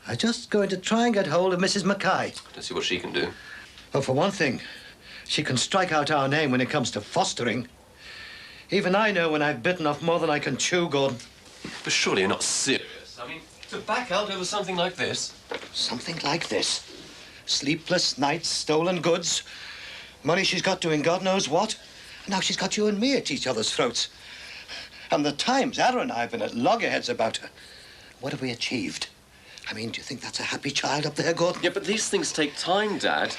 I was just going to try and get hold of Mrs. Mackay. Let's see what she can do. Well, for one thing, she can strike out our name when it comes to fostering. Even I know when I've bitten off more than I can chew, Gordon. But surely you're not serious. I mean, to back out over something like this? Something like this. Sleepless nights, stolen goods, money she's got doing God knows what. And now she's got you and me at each other's throats. And the times Ada and I have been at loggerheads about her. What have we achieved? I mean, do you think that's a happy child up there, Gordon? Yeah, but these things take time, Dad.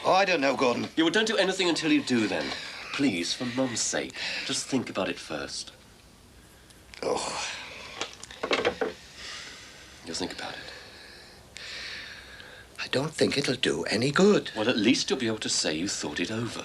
Oh, I don't know, Gordon. Yeah, well, don't do anything until you do, then. Please, for Mum's sake, just think about it first. Oh. You'll think about it. I don't think it'll do any good. Well, at least you'll be able to say you thought it over.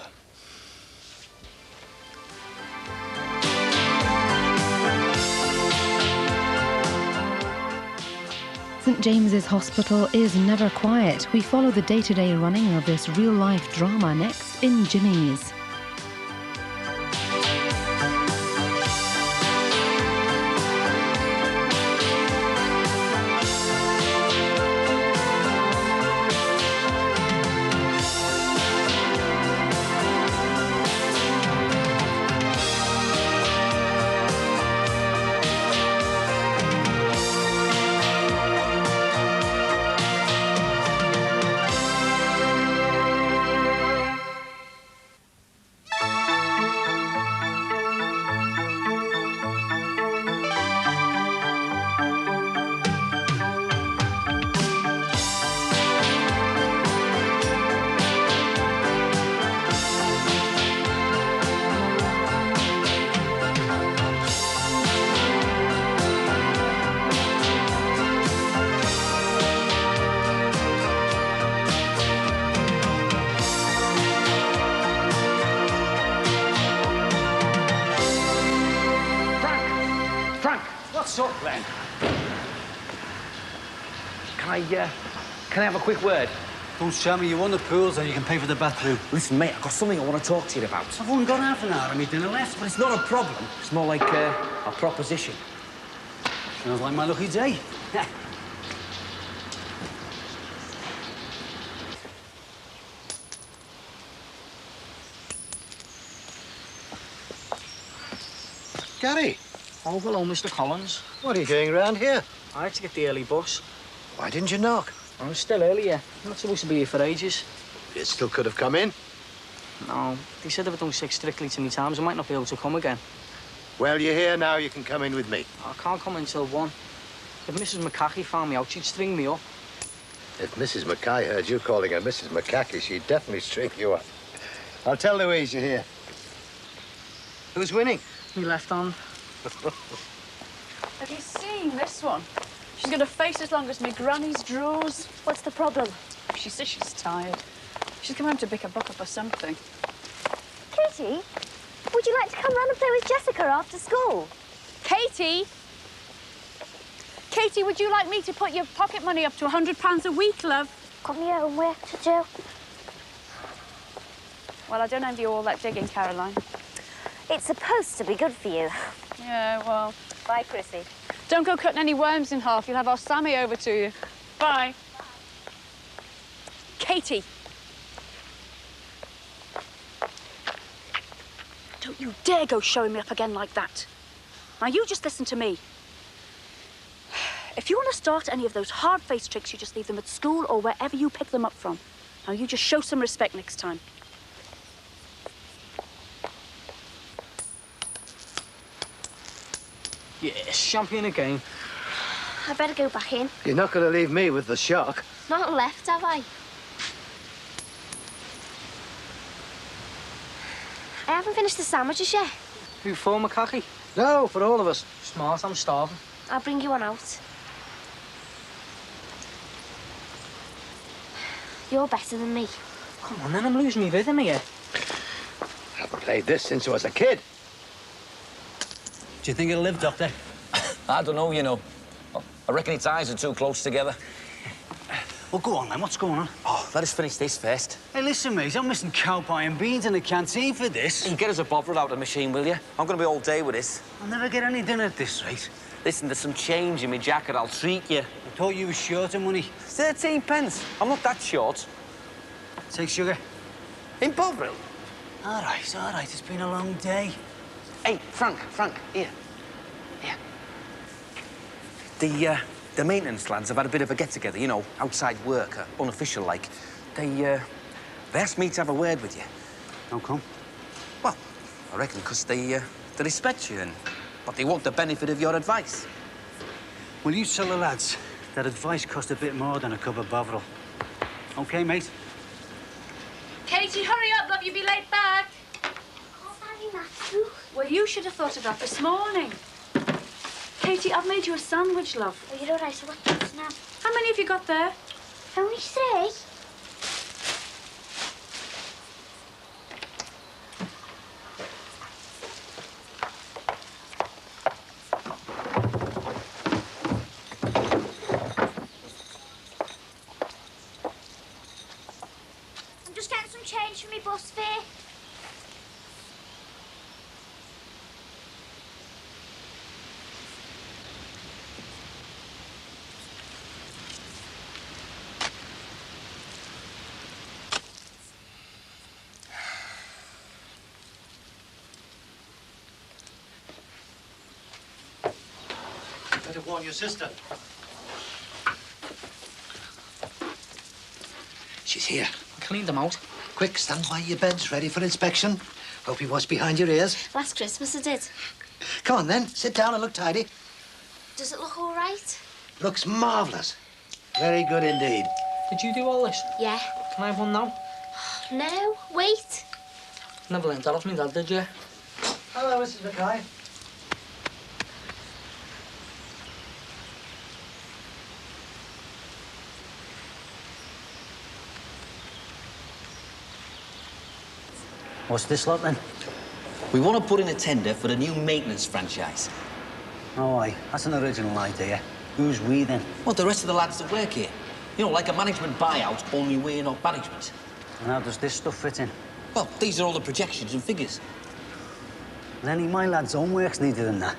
St James's Hospital is never quiet. We follow the day-to-day running of this real-life drama next in Jimmy's. What's up, Glenn? Can I have a quick word? Don't tell me you won the pools and you can pay for the bathroom. Listen, mate, I've got something I want to talk to you about. I've only got half an hour of me dinner left. But it's not a problem. It's more like a proposition. Sounds like my lucky day. Gary. Oh, hello, Mr. Collins. What are you doing around here? I had to get the early bus. Why didn't you knock? I was still early, yeah. I'm not supposed to be here for ages. You still could have come in. No, they said if I don't stick strictly to my times, I might not be able to come again. Well, you're here now. You can come in with me. I can't come until 1. If Mrs. McCackey found me out, she'd string me up. If Mrs. Mackay heard you calling her Mrs. McCackey, she'd definitely string you up. I'll tell Louise you're here. Who's winning? Me left hand. Have you seen this one? She's got a face as long as my granny's drawers. What's the problem? She says she's tired. She's come home to pick a book up or something. Katie, would you like to come round and play with Jessica after school? Katie! Katie, would you like me to put your pocket money up to £100 a week, love? Got me own work to do. Well, I don't envy you all that digging, Caroline. It's supposed to be good for you. Yeah, well... Bye, Chrissy. Don't go cutting any worms in half. You'll have our Sammy over to you. Bye. Katie. Don't you dare go showing me up again like that. Now, you just listen to me. If you want to start any of those hard-faced tricks, you just leave them at school or wherever you pick them up from. Now, you just show some respect next time. Yes, champion again. I better go back in. You're not going to leave me with the shock. Not left, have I? I haven't finished the sandwiches yet. Who for, Macaque? No, for all of us. Smart, I'm starving. I'll bring you one out. You're better than me. Come on, then, I'm losing my rhythm here. I haven't played this since I was a kid. Do you think it'll live, Doctor? I don't know, you know. I reckon its eyes are too close together. Well, go on, then. What's going on? Oh, let us finish this first. Hey, listen, mate. I'm missing cow pie and beans in the canteen for this. You get us a bottle out of the machine, will you? I'm going to be all day with this. I'll never get any dinner at this rate. Listen, there's some change in my jacket. I'll treat you. I thought you were short of money. 13 pence. I'm not that short. Take sugar. In Bovril? All right. It's been a long day. Hey, Frank, here. The maintenance lads have had a bit of a get-together, you know, outside work, unofficial like. They asked me to have a word with you. How come? Well, I reckon because they respect you but they want the benefit of your advice. Will you tell the lads that advice costs a bit more than a cup of Bovril? OK, mate? Katie, hurry up, love, you'll be late back. Well, you should have thought of that this morning. Katie, I've made you a sandwich, love. Oh, you're all right, so what's now? How many have you got there? Only 3. I'm just getting some change for me bus fare. Better warn your sister. She's here. Cleaned them out. Quick, stand by your beds, ready for inspection. Hope you washed behind your ears. Last Christmas I did. Come on, then. Sit down and look tidy. Does it look all right? Looks marvellous. Very good indeed. Did you do all this? Yeah. Can I have one now? No, wait. Never learned that off me dad, did you? Hello, Mrs. Mackay. What's this lot, then? We want to put in a tender for a new maintenance franchise. Oh, aye. That's an original idea. Who's we, then? Well, the rest of the lads that work here. You know, like a management buyout, only we're not management. And how does this stuff fit in? Well, these are all the projections and figures. And any of my lads' homework's needed in that.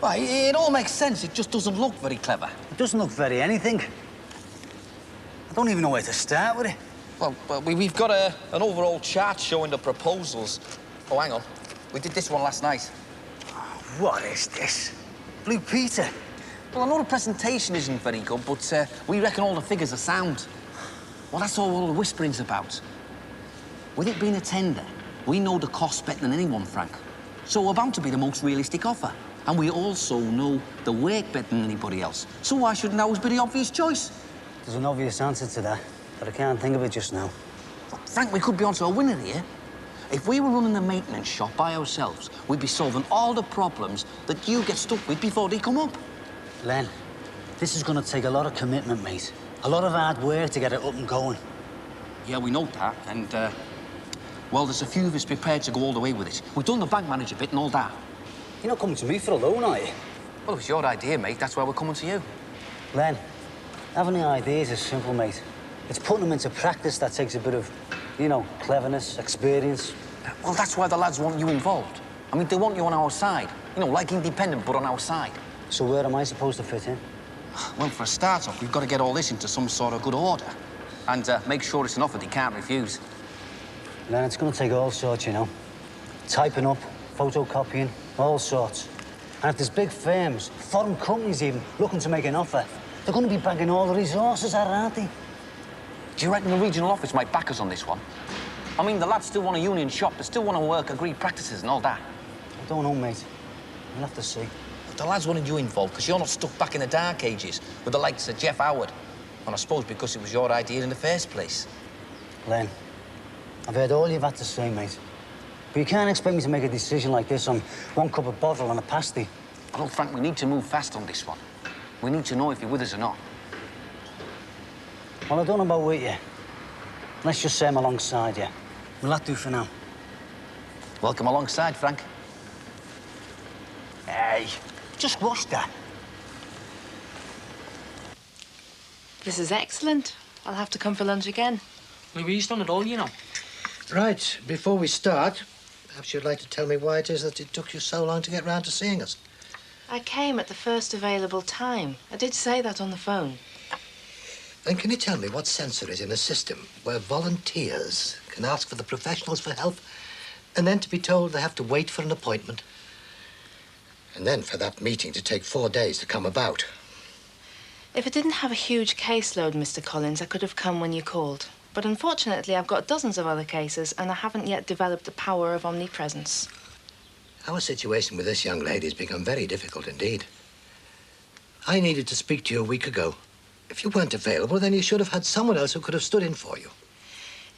Well, it all makes sense. It just doesn't look very clever. It doesn't look very anything. I don't even know where to start with it. Well, we've got an overall chart showing the proposals. Oh, hang on. We did this one last night. What is this? Blue Peter? Well, I know the presentation isn't very good, but we reckon all the figures are sound. Well, that's all the whispering's about. With it being a tender, we know the cost better than anyone, Frank. So we're bound to be the most realistic offer. And we also know the work better than anybody else. So why shouldn't ours be the obvious choice? There's an obvious answer to that, but I can't think of it just now. Frank, we could be onto a winner here. If we were running the maintenance shop by ourselves, we'd be solving all the problems that you get stuck with before they come up. Len, this is going to take a lot of commitment, mate. A lot of hard work to get it up and going. Yeah, we know that, and, well, there's a few of us prepared to go all the way with it. We've done the bank manager bit and all that. You're not coming to me for a loan, are you? Well, it's your idea, mate. That's why we're coming to you. Len, having the ideas is simple, mate. It's putting them into practice that takes a bit of, you know, cleverness, experience. Well, that's why the lads want you involved. I mean, they want you on our side. You know, like independent, but on our side. So where am I supposed to fit in? Well, for a start-off, we've got to get all this into some sort of good order. And make sure it's an offer they can't refuse. Len, it's going to take all sorts, you know. Typing up, photocopying, all sorts. And if there's big firms, foreign companies even, looking to make an offer, they're going to be bagging all the resources out, aren't they? Do you reckon the regional office might back us on this one? I mean, the lads still want a union shop, they still want to work agreed practices and all that. I don't know, mate. We'll have to see. But the lads wanted you involved because you're not stuck back in the dark ages with the likes of Jeff Howard. And I suppose because it was your idea in the first place. Len, I've heard all you've had to say, mate. But you can't expect me to make a decision like this on one cup of bottle and a pasty. Look, Frank, we need to move fast on this one. We need to know if you're with us or not. Well, I don't know about with you. Let's just say I'm alongside you. Will that do for now? Welcome alongside, Frank. Hey, just watch that. This is excellent. I'll have to come for lunch again. Louise done it all, you know. Right, before we start, perhaps you'd like to tell me why it is that it took you so long to get round to seeing us. I came at the first available time. I did say that on the phone. And can you tell me what sense there is in a system where volunteers can ask for the professionals for help and then to be told they have to wait for an appointment? And then for that meeting to take 4 days to come about. If it didn't have a huge caseload, Mr. Collins, I could have come when you called. But unfortunately, I've got dozens of other cases and I haven't yet developed the power of omnipresence. Our situation with this young lady has become very difficult indeed. I needed to speak to you a week ago. If you weren't available, then you should have had someone else who could have stood in for you.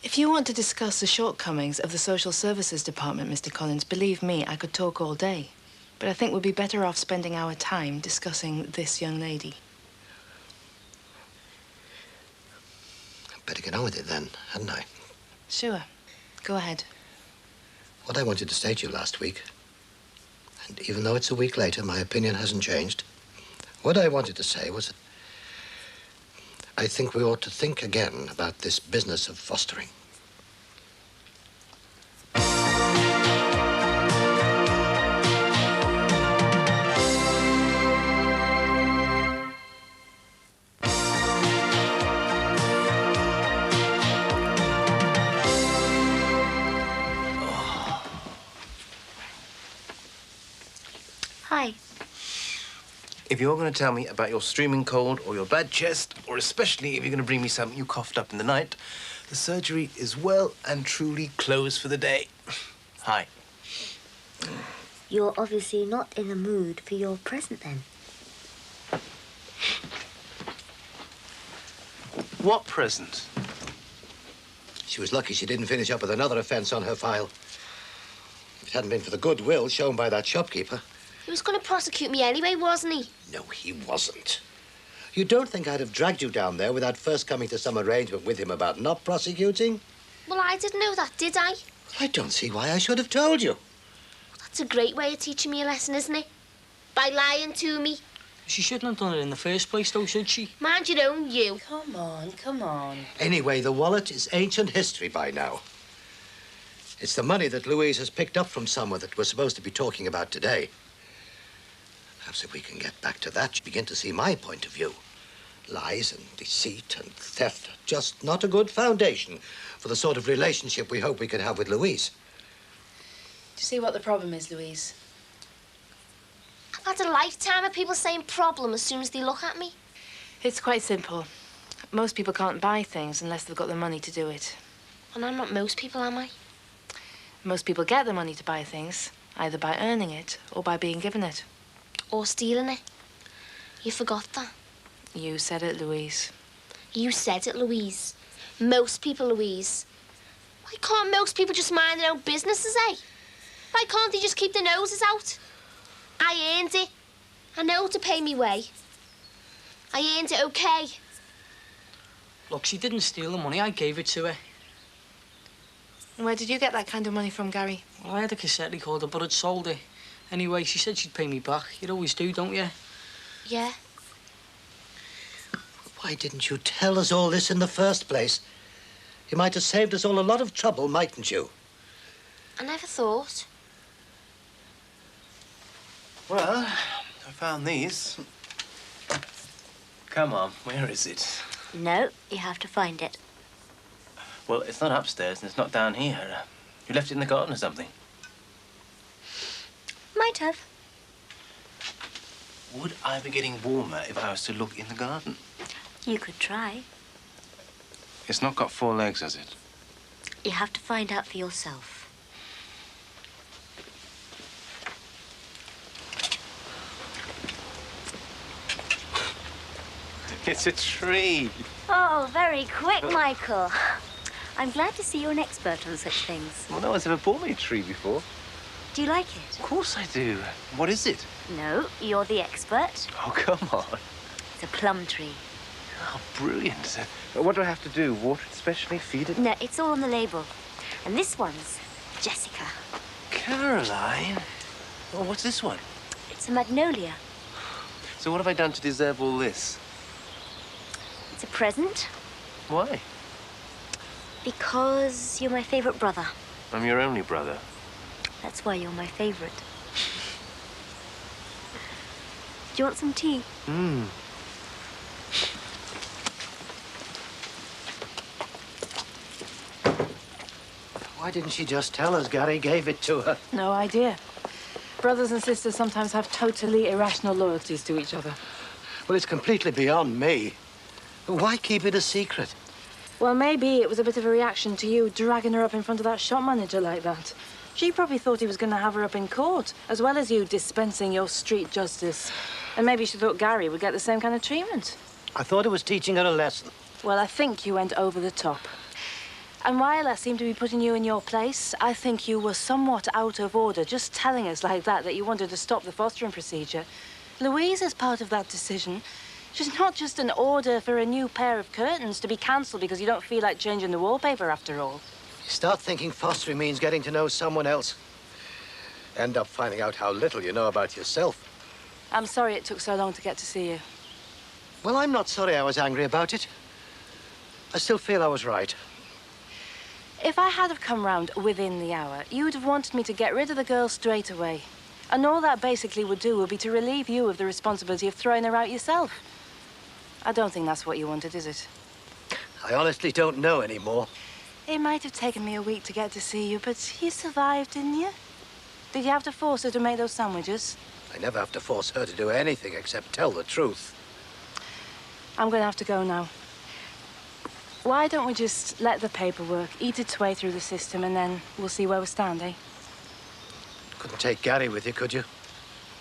If you want to discuss the shortcomings of the Social Services Department, Mr. Collins, believe me, I could talk all day. But I think we'd be better off spending our time discussing this young lady. I'd better get on with it then, hadn't I? Sure. Go ahead. What I wanted to say to you last week, and even though it's a week later, my opinion hasn't changed. What I wanted to say was that I think we ought to think again about this business of fostering. Hi. If you're going to tell me about your streaming cold or your bad chest, or especially if you're going to bring me something you coughed up in the night, the surgery is well and truly closed for the day. Hi. You're obviously not in the mood for your present, then. What present? She was lucky she didn't finish up with another offence on her file. If it hadn't been for the goodwill shown by that shopkeeper. He was going to prosecute me anyway, wasn't he? No, he wasn't. You don't think I'd have dragged you down there without first coming to some arrangement with him about not prosecuting? Well, I didn't know that, did I? I don't see why I should have told you. That's a great way of teaching me a lesson, isn't it? By lying to me. She shouldn't have done it in the first place, though, should she? Mind your own, you. Come on, come on. Anyway, the wallet is ancient history by now. It's the money that Louise has picked up from someone that we're supposed to be talking about today. Perhaps if we can get back to that, you begin to see my point of view. Lies and deceit and theft are just not a good foundation for the sort of relationship we hope we can have with Louise. Do you see what the problem is, Louise? I've had a lifetime of people saying problem as soon as they look at me. It's quite simple. Most people can't buy things unless they've got the money to do it. And I'm not most people, am I? Most people get the money to buy things, either by earning it or by being given it. Or stealing it. You forgot that. You said it, Louise. You said it, Louise. Most people, Louise. Why can't most people just mind their own businesses, eh? Why can't they just keep their noses out? I earned it. I know to pay me way. I earned it okay. Look, she didn't steal the money. I gave it to her. And where did you get that kind of money from, Gary? Well, I had a cassette recorder, but I'd sold it. Anyway, she said she'd pay me back. You always do, don't you? Yeah. Why didn't you tell us all this in the first place? You might have saved us all a lot of trouble, mightn't you? I never thought. Well, I found these. Come on, where is it? No, you have to find it. Well, it's not upstairs and it's not down here. You left it in the garden or something. Might have. would I be getting warmer if I was to look in the garden? You could try. It's not got 4 legs, has it? You have to find out for yourself. It's a tree. Oh, very quick, Michael. I'm glad to see you're an expert on such things. Well, no one's ever bought me a tree before. Do you like it? Of course I do. What is it? No, you're the expert. Oh, come on. It's a plum tree. Oh, brilliant. What do I have to do? Water it specially? Feed it? No, it's all on the label. And this one's Jessica. Caroline? Well, what's this one? It's a magnolia. So what have I done to deserve all this? It's a present Why? because you're my favorite brother. I'm your only brother. That's why you're my favorite. Do you want some tea? Why didn't she just tell us Gary gave it to her? No idea. Brothers and sisters sometimes have totally irrational loyalties to each other. Well, it's completely beyond me. Why keep it a secret? Well, maybe it was a bit of a reaction to you dragging her up in front of that shop manager like that. She probably thought he was going to have her up in court, as well as you dispensing your street justice. And maybe she thought Gary would get the same kind of treatment. I thought it was teaching her a lesson. Well, I think you went over the top. And while I seem to be putting you in your place, I think you were somewhat out of order, just telling us like that you wanted to stop the fostering procedure. Louise is part of that decision. She's not just an order for a new pair of curtains to be cancelled because you don't feel like changing the wallpaper after all. You start thinking fostering means getting to know someone else. End up finding out how little you know about yourself. I'm sorry it took so long to get to see you. Well, I'm not sorry I was angry about it. I still feel I was right. If I had have come round within the hour, you would have wanted me to get rid of the girl straight away. And all that basically would do would be to relieve you of the responsibility of throwing her out yourself. I don't think that's what you wanted, is it? I honestly don't know anymore. It might have taken me a week to get to see you, but you survived, didn't you? Did you have to force her to make those sandwiches? I never have to force her to do anything except tell the truth. I'm going to have to go now. Why don't we just let the paperwork eat its way through the system and then we'll see where we stand, eh? Couldn't take Gary with you, could you?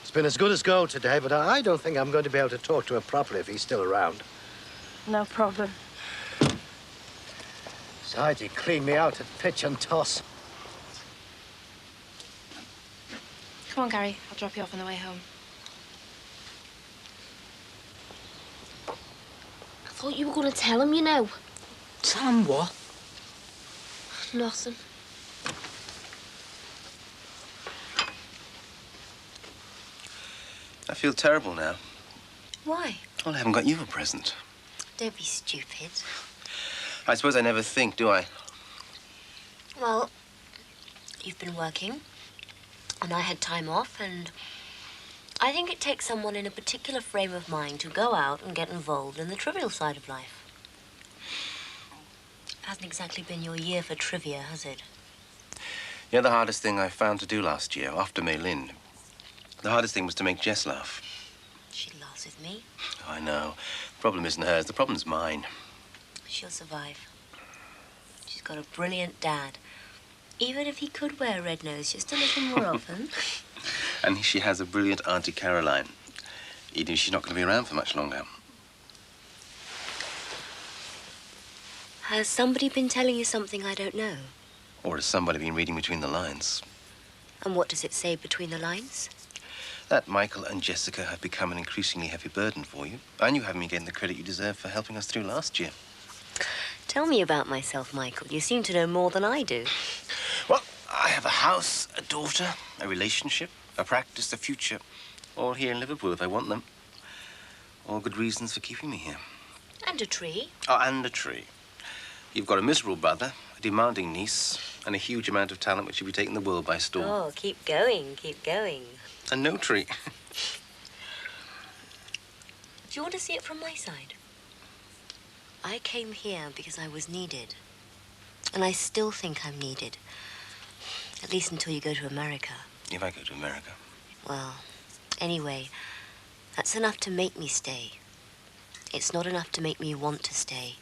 It's been as good as gold today, but I don't think I'm going to be able to talk to him properly if he's still around. No problem. Besides, he cleaned me out at pitch and toss. Come on, Gary. I'll drop you off on the way home. I thought you were going to tell him, you know. Tell him what? Nothing. I feel terrible now. Why? Well, I haven't got you a present. Don't be stupid. I suppose I never think, do I? Well, you've been working, and I had time off, and I think it takes someone in a particular frame of mind to go out and get involved in the trivial side of life. Hasn't exactly been your year for trivia, has it? You know, the hardest thing I found to do last year, after Mei Lin, the hardest thing was to make Jess laugh. She laughs with me. Oh, I know. The problem isn't hers. The problem's mine. She'll survive. She's got a brilliant dad. Even if he could wear a red nose just a little more often. And she has a brilliant Auntie Caroline. Even if she's not going to be around for much longer. Has somebody been telling you something I don't know? Or has somebody been reading between the lines? And what does it say between the lines? That Michael and Jessica have become an increasingly heavy burden for you. And you haven't been getting the credit you deserve for helping us through last year. Tell me about myself, Michael. You seem to know more than I do. Well, I have a house, a daughter, a relationship, a practice, a future. All here in Liverpool if I want them. All good reasons for keeping me here. And a tree. Oh, and a tree. You've got a miserable brother, a demanding niece, and a huge amount of talent which should be taking the world by storm. Oh, keep going, keep going. And no tree. Do you want to see it from my side? I came here because I was needed. And I still think I'm needed. At least until you go to America. If I go to America. Well, anyway, That's enough to make me stay. It's not enough to make me want to stay.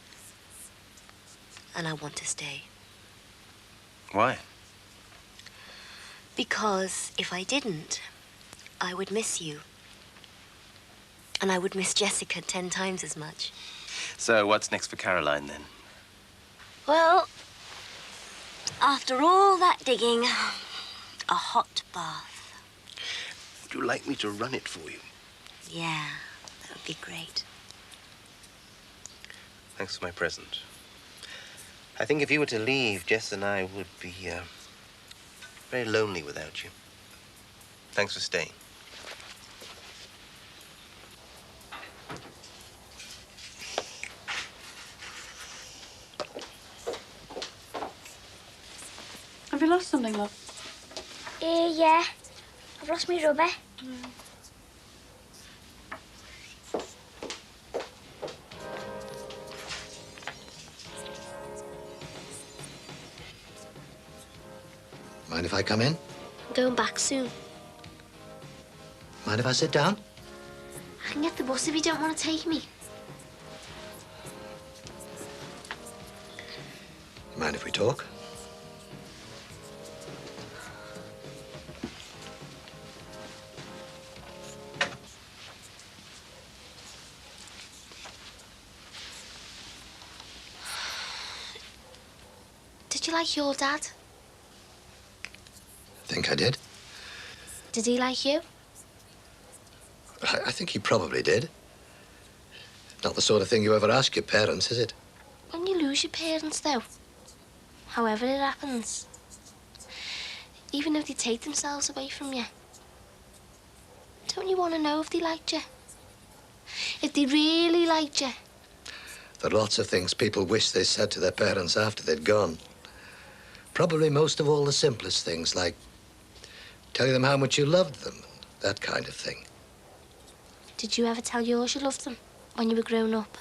And I want to stay. Why? Because if I didn't, I would miss you. And I would miss Jessica 10 times as much. So what's next for Caroline, then? Well, after all that digging, a hot bath. Would you like me to run it for you? Yeah, that would be great. Thanks for my present. I think if you were to leave, Jess and I would be very lonely without you. Thanks for staying. Have you lost something, love? Yeah. I've lost my rubber. Mind if I come in? I'm going back soon. Mind if I sit down? I can get the bus if you don't want to take me. Mind if we talk? Did you like your dad? Think I did? Did he like you? I think he probably did. Not the sort of thing you ever ask your parents, is it? When you lose your parents, though, however it happens, even if they take themselves away from you, don't you want to know if they liked you? If they really liked you? There are lots of things people wish they said to their parents after they'd gone. Probably most of all the simplest things, like telling them how much you loved them, that kind of thing. Did you ever tell yours you loved them when you were grown up?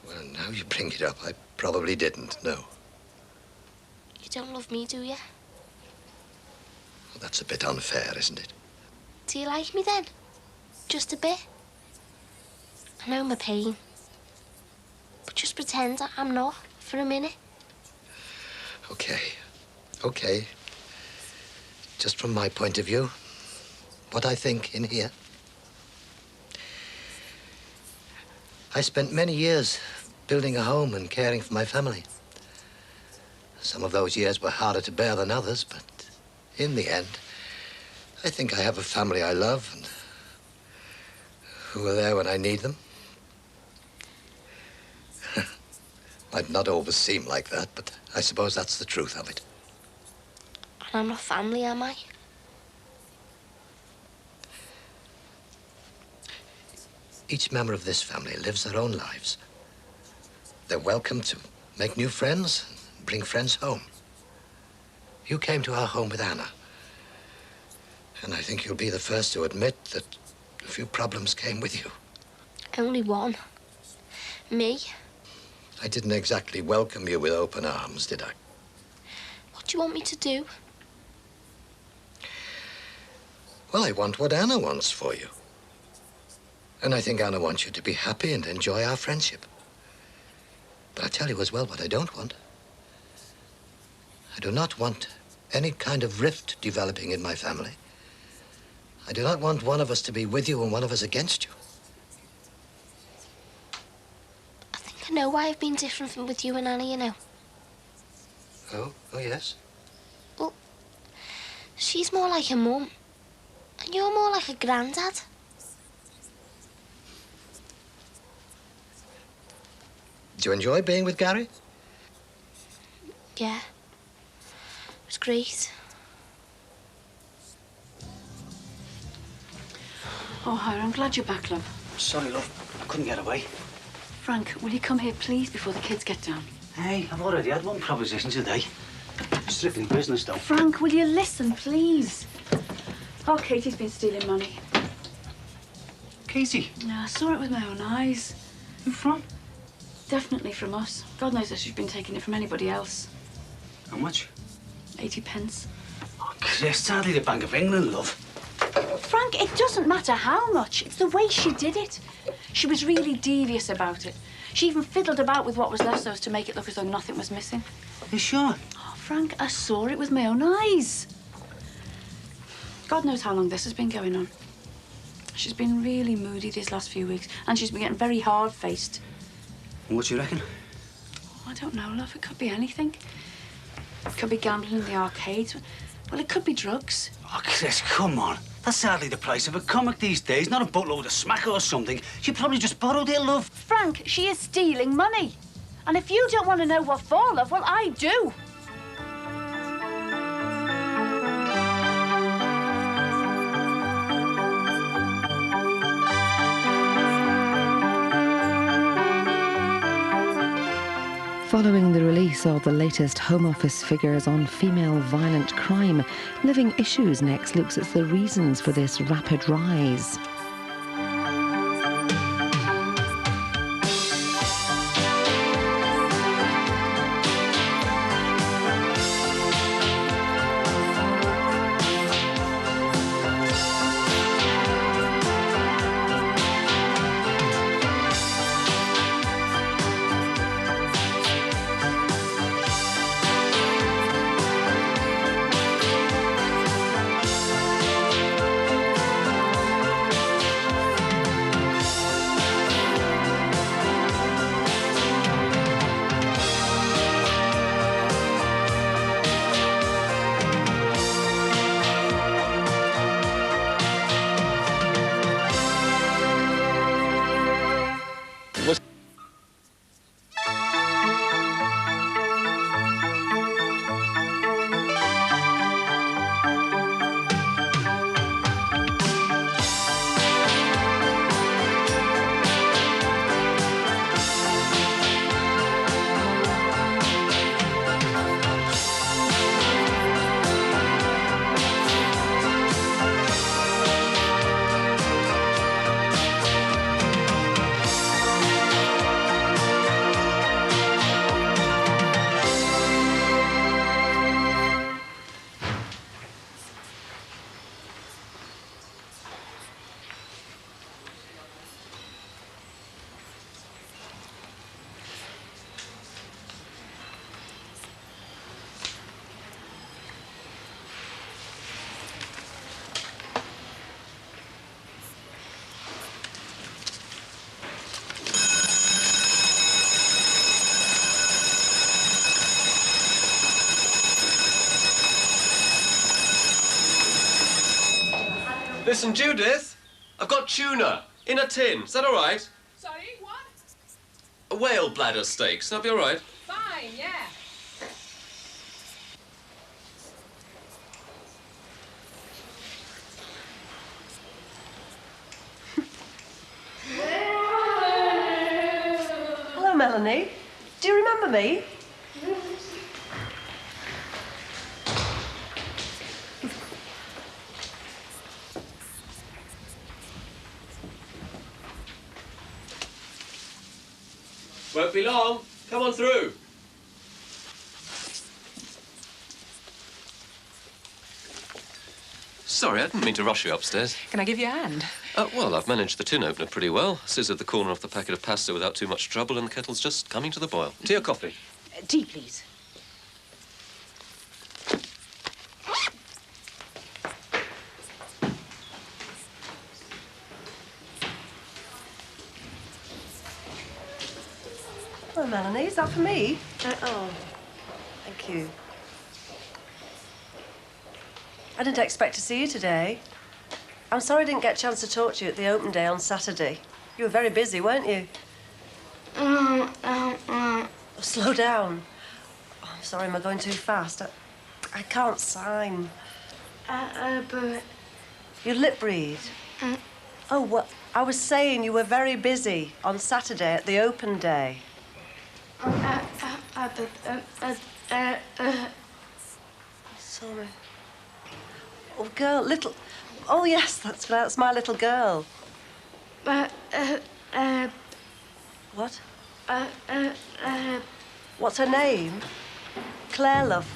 Well, now you bring it up, I probably didn't, no. You don't love me, do you? Well, that's a bit unfair, isn't it? Do you like me then? Just a bit? I know my pain. But just pretend I'm not for a minute. Okay. Okay. Just from my point of view, what I think in here. I spent many years building a home and caring for my family. Some of those years were harder to bear than others, but in the end, I think I have a family I love and who are there when I need them. Might not always seem like that, but I suppose that's the truth of it. And I'm not family, am I? Each member of this family lives their own lives. They're welcome to make new friends and bring friends home. You came to our home with Anna. And I think you'll be the first to admit that a few problems came with you. Only one. Me. I didn't exactly welcome you with open arms, did I? What do you want me to do? Well, I want what Anna wants for you. And I think Anna wants you to be happy and enjoy our friendship. But I tell you as well what I don't want. I do not want any kind of rift developing in my family. I do not want one of us to be with you and one of us against you. I know why I've been different from with you and Anna, you know. Oh yes? Well, she's more like a mum. And you're more like a granddad. Do you enjoy being with Gary? Yeah. It was great. Oh, Hira, I'm glad you're back, love. Sorry, love. I couldn't get away. Frank, will you come here, please, before the kids get down? Hey, I've already had one proposition today. Strictly business, though. Frank, will you listen, please? Oh, Katie's been stealing money. Katie? Yeah, I saw it with my own eyes. Who from? Definitely from us. God knows that she's been taking it from anybody else. How much? 80 pence. Oh, Chris, hardly the Bank of England, love. Frank, it doesn't matter how much. It's the way she did it. She was really devious about it. She even fiddled about with what was left so as to make it look as though nothing was missing. You sure? Oh, Frank, I saw it with my own eyes. God knows how long this has been going on. She's been really moody these last few weeks, and she's been getting very hard-faced. What do you reckon? Oh, I don't know, love. It could be anything. It could be gambling in the arcades. Well, it could be drugs. Oh, Chris, come on. That's hardly the price of a comic these days, not a boatload of smack or something. She probably just borrowed it, love. Frank, she is stealing money. And if you don't want to know what for, love, well, I do. Following the release of the latest Home Office figures on female violent crime, Living Issues next looks at the reasons for this rapid rise. Listen, Judith, I've got tuna in a tin. Is that all right? Sorry, what? A whale bladder steaks. That'll be all right. Fine, yeah. Hello, Melanie. Do you remember me? Won't be long. Come on through. Sorry, I didn't mean to rush you upstairs. Can I give you a hand? Well, I've managed the tin opener pretty well. Scissored the corner off the packet of pasta without too much trouble, and the kettle's just coming to the boil. Tea or coffee? Tea, please. Hello, Melanie. Is that for me? Oh, thank you. I didn't expect to see you today. I'm sorry I didn't get a chance to talk to you at the open day on Saturday. You were very busy, weren't you? Oh, slow down. Oh, I'm sorry, am I going too fast? I can't sign. But... You lip read? Oh, what? I was saying you were very busy on Saturday at the open day. Sorry. Oh, girl, little... Oh, yes, that's my little girl. What? What's her name? Claire, love.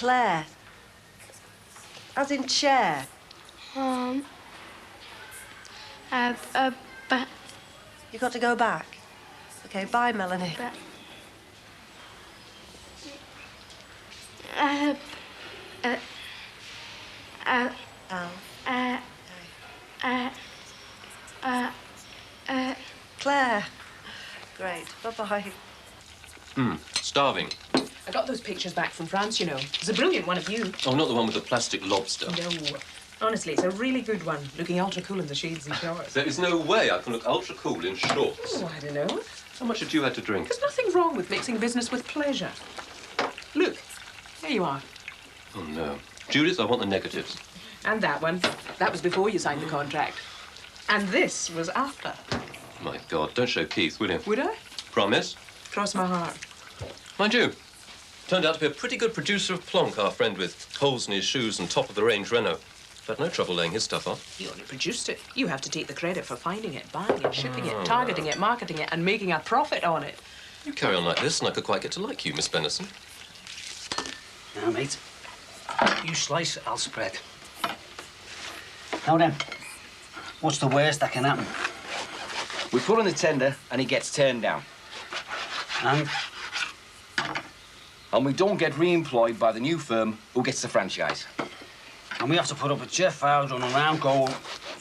Claire. As in chair. But... You got to go back. Okay, bye, Melanie. Claire. Great. Bye-bye. Starving. I got those pictures back from France, you know. It's a brilliant one of you. Oh, not the one with the plastic lobster. No. Honestly, it's a really good one. Looking ultra cool in the shades and shorts. There is no way I can look ultra cool in shorts. Oh, I don't know. How much had you had to drink? There's nothing wrong with mixing business with pleasure. Look, there you are. Oh, no. Judith, I want the negatives. And that one. That was before you signed the contract. And this was after. My God, don't show Keith, will you? Would I? Promise? Cross my heart. Mind you, turned out to be a pretty good producer of plonk, our friend with holes in his shoes and top-of-the-range Renault. Had no trouble laying his stuff on. You only produced it. You have to take the credit for finding it, buying it, shipping it, targeting it, marketing it, and making a profit on it. You carry on like this, and I could quite get to like you, Miss Bennison. Now, mate, you slice, I'll spread. Now then, what's the worst that can happen? We put on the tender, and he gets turned down. And we don't get re-employed by the new firm who gets the franchise. And we have to put up with Jeff out on around going,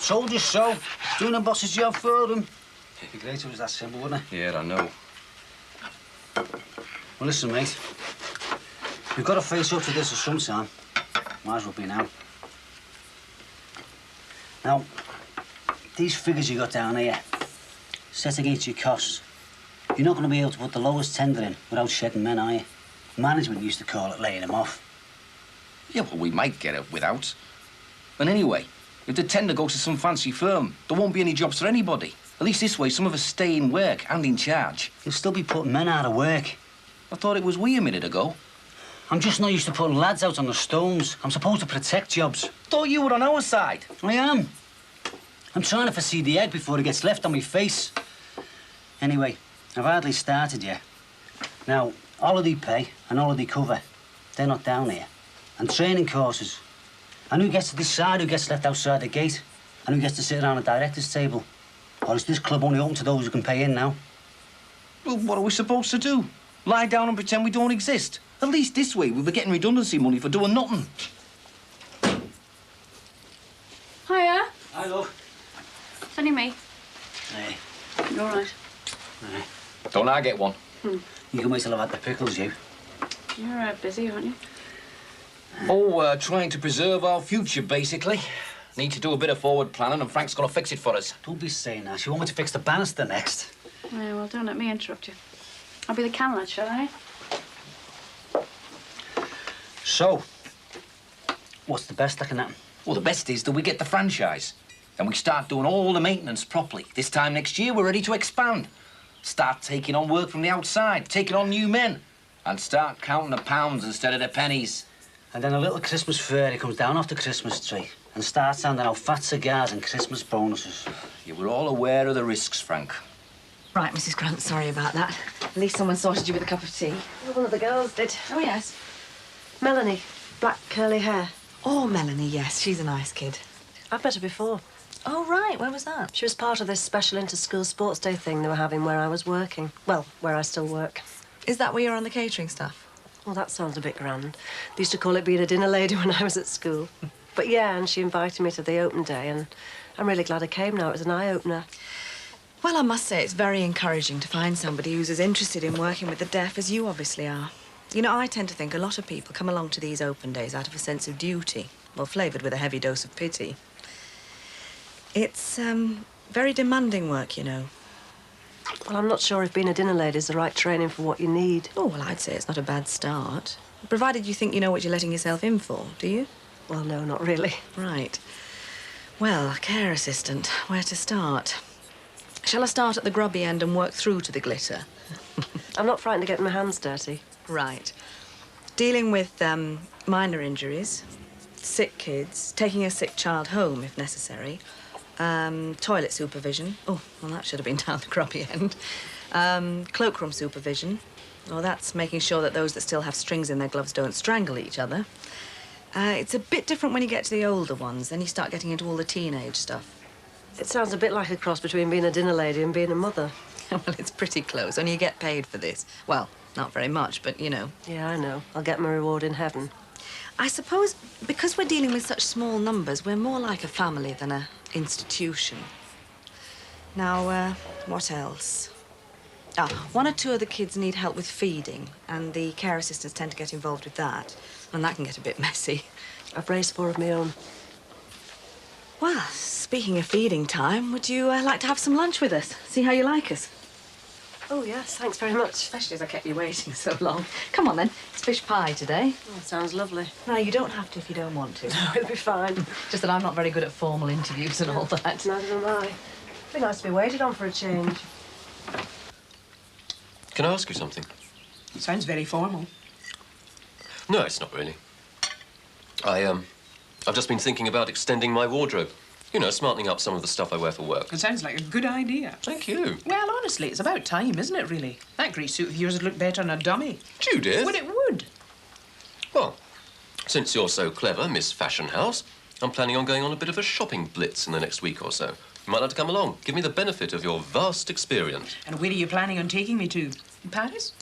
told you so, doing the boss's job for them. It'd be great if it was that simple, wouldn't it? Yeah, I know. Well, listen, mate. We've got to face up to this at some time. Might as well be now. Now, these figures you got down here, set against your costs, you're not going to be able to put the lowest tender in without shedding men, are you? Management used to call it laying them off. Yeah, well, we might get it without. And anyway, if the tender goes to some fancy firm, there won't be any jobs for anybody. At least this way, some of us stay in work and in charge. You'll still be putting men out of work. I thought it was we a minute ago. I'm just not used to putting lads out on the stones. I'm supposed to protect jobs. Thought you were on our side. I am. I'm trying to foresee the egg before it gets left on my face. Anyway, I've hardly started yet. Now, holiday pay and holiday cover, they're not down here. And training courses. And who gets to decide who gets left outside the gate? And who gets to sit around a director's table? Or is this club only open to those who can pay in now? Well, what are we supposed to do? Lie down and pretend we don't exist? At least this way, we'll be getting redundancy money for doing nothing. Hiya. Hi, love. It's only me. Hey. You all right? Hey. Don't I get one? You can wait till I've had the pickles, you. You're busy, aren't you? Oh, trying to preserve our future, basically. Need to do a bit of forward planning, and Frank's gonna fix it for us. Don't be saying that. You want me to fix the banister next? Yeah, well, don't let me interrupt you. I'll be the camera, shall I? So, what's the best that can happen? Well, the best is that we get the franchise. Then we start doing all the maintenance properly. This time next year, we're ready to expand. Start taking on work from the outside, taking on new men. And start counting the pounds instead of the pennies. And then a little Christmas fairy comes down off the Christmas tree and starts handing out fat cigars and Christmas bonuses. You were all aware of the risks, Frank. Right, Mrs. Grant, sorry about that. At least someone sorted you with a cup of tea. One of the girls did. Oh, yes. Melanie, black curly hair. Oh, Melanie, yes, she's a nice kid. I've met her before. Oh, right, where was that? She was part of this special inter-school sports day thing they were having where I was working. Well, where I still work. Is that where you're on the catering staff? Well, that sounds a bit grand. They used to call it being a dinner lady when I was at school. But yeah, and she invited me to the open day, and I'm really glad I came now. It was an eye-opener. Well, I must say it's very encouraging to find somebody who's as interested in working with the deaf as you obviously are. You know, I tend to think a lot of people come along to these open days out of a sense of duty, well, flavoured with a heavy dose of pity. It's, very demanding work, you know. Well, I'm not sure if being a dinner lady is the right training for what you need. Oh, well, I'd say it's not a bad start. Provided you think you know what you're letting yourself in for, do you? Well, no, not really. Right. Well, care assistant, where to start? Shall I start at the grubby end and work through to the glitter? I'm not frightened of getting my hands dirty. Right. Dealing with minor injuries, sick kids, taking a sick child home if necessary, toilet supervision. Oh, well, that should have been down the grubby end. Cloakroom supervision, Well, that's making sure that those that still have strings in their gloves don't strangle each other. It's a bit different when you get to the older ones. Then you start getting into all the teenage stuff. It sounds a bit like a cross between being a dinner lady and being a mother. Well, it's pretty close. Only you get paid for this. Well, not very much, but you know. Yeah, I know. I'll get my reward in heaven. I suppose because we're dealing with such small numbers, we're more like a family than an institution. Now, what else? One or two of the kids need help with feeding, and the care assistants tend to get involved with that, and that can get a bit messy. I've raised 4 of my own. Well, speaking of feeding time, would you like to have some lunch with us? See how you like us? Oh, yes, thanks very much. Especially as I kept you waiting so long. Come on, then. It's fish pie today. Oh, sounds lovely. No, you don't have to if you don't want to. No, it'll be fine. Just that I'm not very good at formal interviews and all that. Neither am I. It'd be nice to be waited on for a change. Can I ask you something? It sounds very formal. No, it's not really. I've just been thinking about extending my wardrobe. You know, smartening up some of the stuff I wear for work. It sounds like a good idea. Thank you. Well, honestly, it's about time, isn't it, really? That grey suit of yours would look better on a dummy. Judith? Well, it would. Well, since you're so clever, Miss Fashion House, I'm planning on going on a bit of a shopping blitz in the next week or so. You might like to come along. Give me the benefit of your vast experience. And where are you planning on taking me to? Paris?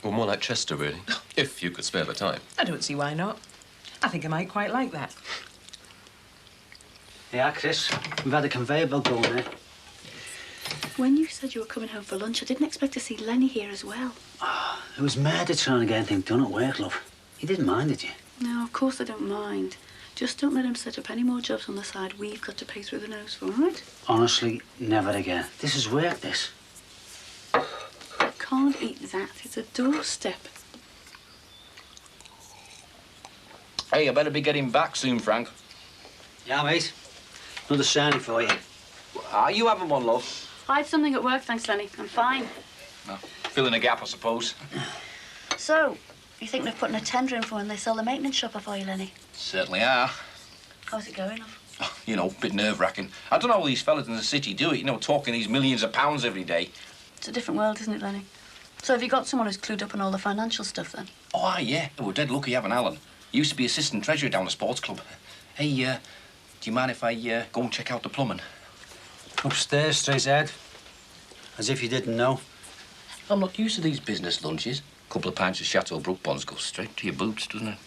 Or more like Chester, really. If you could spare the time. I don't see why not. I think I might quite like that. Yeah, Chris, we've had a conveyor belt going there. When you said you were coming home for lunch, I didn't expect to see Lenny here as well. It was murder trying to get anything done at work, love. You didn't mind, did you? No, of course I don't mind. Just don't let him set up any more jobs on the side we've got to pay through the nose for, all right? Honestly, never again. This is work, this. You can't eat that. It's a doorstep. Hey, I better be getting back soon, Frank. Yeah, mate. Another shiny for you. Are you having one, love? I had something at work, thanks, Lenny. I'm fine. No. Filling a gap, I suppose. So, you think they're putting a tender in for when they sell the maintenance shopper for you, Lenny? Certainly are. How's it going, love? You know, a bit nerve-wracking. I don't know how these fellas in the city do it, you know, talking these millions of pounds every day. It's a different world, isn't it, Lenny? So have you got someone who's clued up on all the financial stuff, then? Oh, yeah. We're dead lucky having Alan. He used to be assistant treasurer down the sports club. Hey, do you mind if I go and check out the plumbing? Upstairs, straight ahead. As if you didn't know. I'm not used to these business lunches. A couple of pints of Chateau Brook bonds go straight to your boots, doesn't it?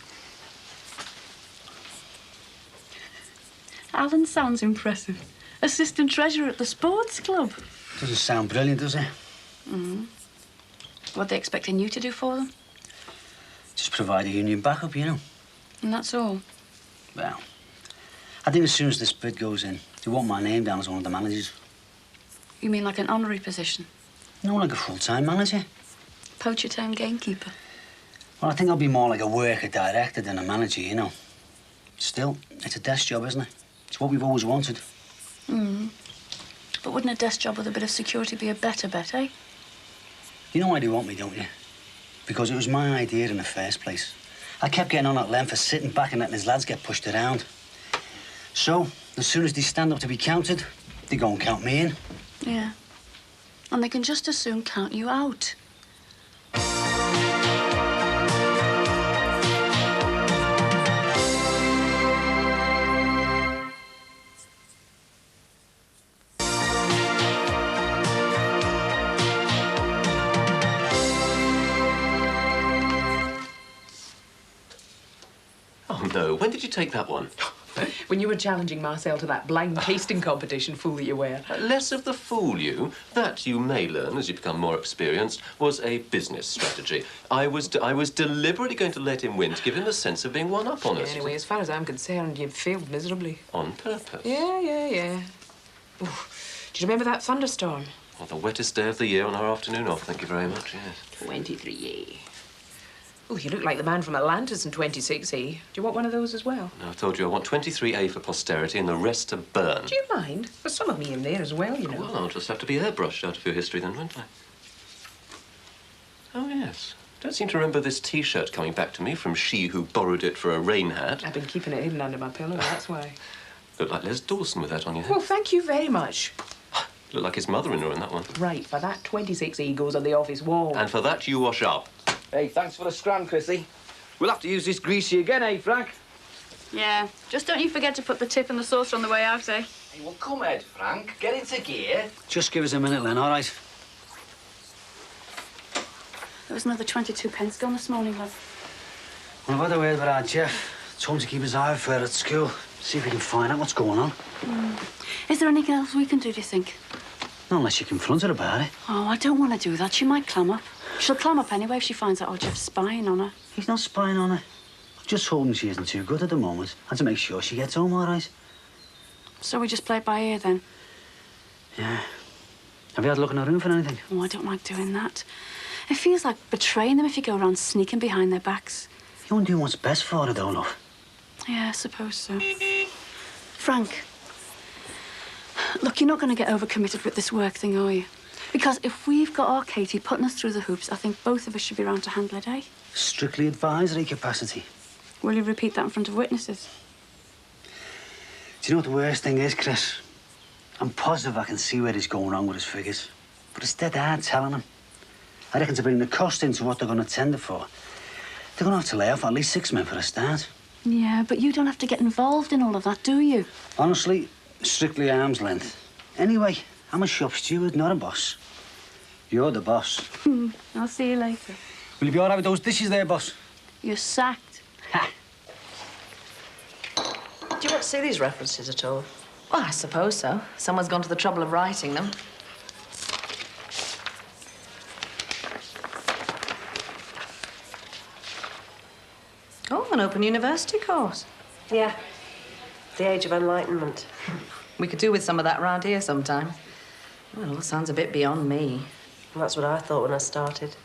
Alan sounds impressive. Assistant treasurer at the sports club. Doesn't sound brilliant, does it? Mm-hmm. What are they expecting you to do for them? Just provide a union backup, you know. And that's all? Well, I think as soon as this bid goes in, they want my name down as one of the managers. You mean like an honorary position? No, like a full-time manager. Poacher-turned gamekeeper? Well, I think I'll be more like a worker director than a manager, you know. Still, it's a desk job, isn't it? It's what we've always wanted. Mm. But wouldn't a desk job with a bit of security be a better bet, eh? You know why they want me, don't you? Because it was my idea in the first place. I kept getting on at length for sitting back and letting his lads get pushed around. So, as soon as they stand up to be counted, they go and count me in. Yeah. And they can just as soon count you out. Oh, no. When did you take that one? When you were challenging Marcel to that blind tasting competition, fool that you were. Less of the fool you. That, you may learn as you become more experienced, was a business strategy. I was deliberately going to let him win to give him the sense of being one up on us. Anyway, as far as I'm concerned, you've failed miserably. On purpose? Yeah. Ooh. Do you remember that thunderstorm? Well, the wettest day of the year on our afternoon off, thank you very much, yes. 23A. Oh, you look like the man from Atlantis in 26A. Do you want one of those as well? No, I told you I want 23A for posterity and the rest to burn. Do you mind? There's some of me in there as well, you know. Well, I'll just have to be airbrushed out of your history then, won't I? Oh, yes. Don't seem to remember this T-shirt coming back to me from she who borrowed it for a rain hat. I've been keeping it hidden under my pillow, that's why. Look like Les Dawson with that on your head. Well, thank you very much. Look like his mother-in-law in that one. Right, for that 26E goes on the office wall. And for that you wash up. Hey, thanks for the scran, Chrissy. We'll have to use this greasy again, eh, Frank? Yeah, just don't you forget to put the tip in the saucer on the way out, eh? Hey, well, come ahead, Frank. Get into gear. Just give us a minute, Len, all right? There was another 22 pence gone this morning, love. Well, I've had a word with our Jeff. Told him to keep his eye out for her at school. See if we can find out what's going on. Is there anything else we can do, do you think? Not unless you confront her about it. Oh, I don't want to do that. She might clam up. She'll clam up anyway if she finds out Jeff's spying on her. He's not spying on her. Just hoping she isn't too good at the moment and to make sure she gets home all right. So we just play it by ear, then? Yeah. Have you had a look in her room for anything? Oh, I don't like doing that. It feels like betraying them if you go around sneaking behind their backs. You're doing what's best for her, though, love. Yeah, I suppose so. Frank, look, you're not going to get overcommitted with this work thing, are you? Because if we've got our Katie putting us through the hoops, I think both of us should be around to handle it, eh? Strictly advisory capacity. Will you repeat that in front of witnesses? Do you know what the worst thing is, Chris? I'm positive I can see where he's going wrong with his figures. But it's dead hard telling him. I reckon to bring the cost into what they're going to tender for, they're going to have to lay off at least 6 men for a start. Yeah, but you don't have to get involved in all of that, do you? Honestly, strictly arm's length. Anyway, I'm a shop steward, not a boss. You're the boss. I'll see you later. Will you be all right with those dishes there, boss? You're sacked. Do you want to see these references at all? Well, I suppose so. Someone's gone to the trouble of writing them. Oh, an open university course. Yeah. The Age of Enlightenment. We could do with some of that round here sometime. Well, it sounds a bit beyond me. That's what I thought when I started.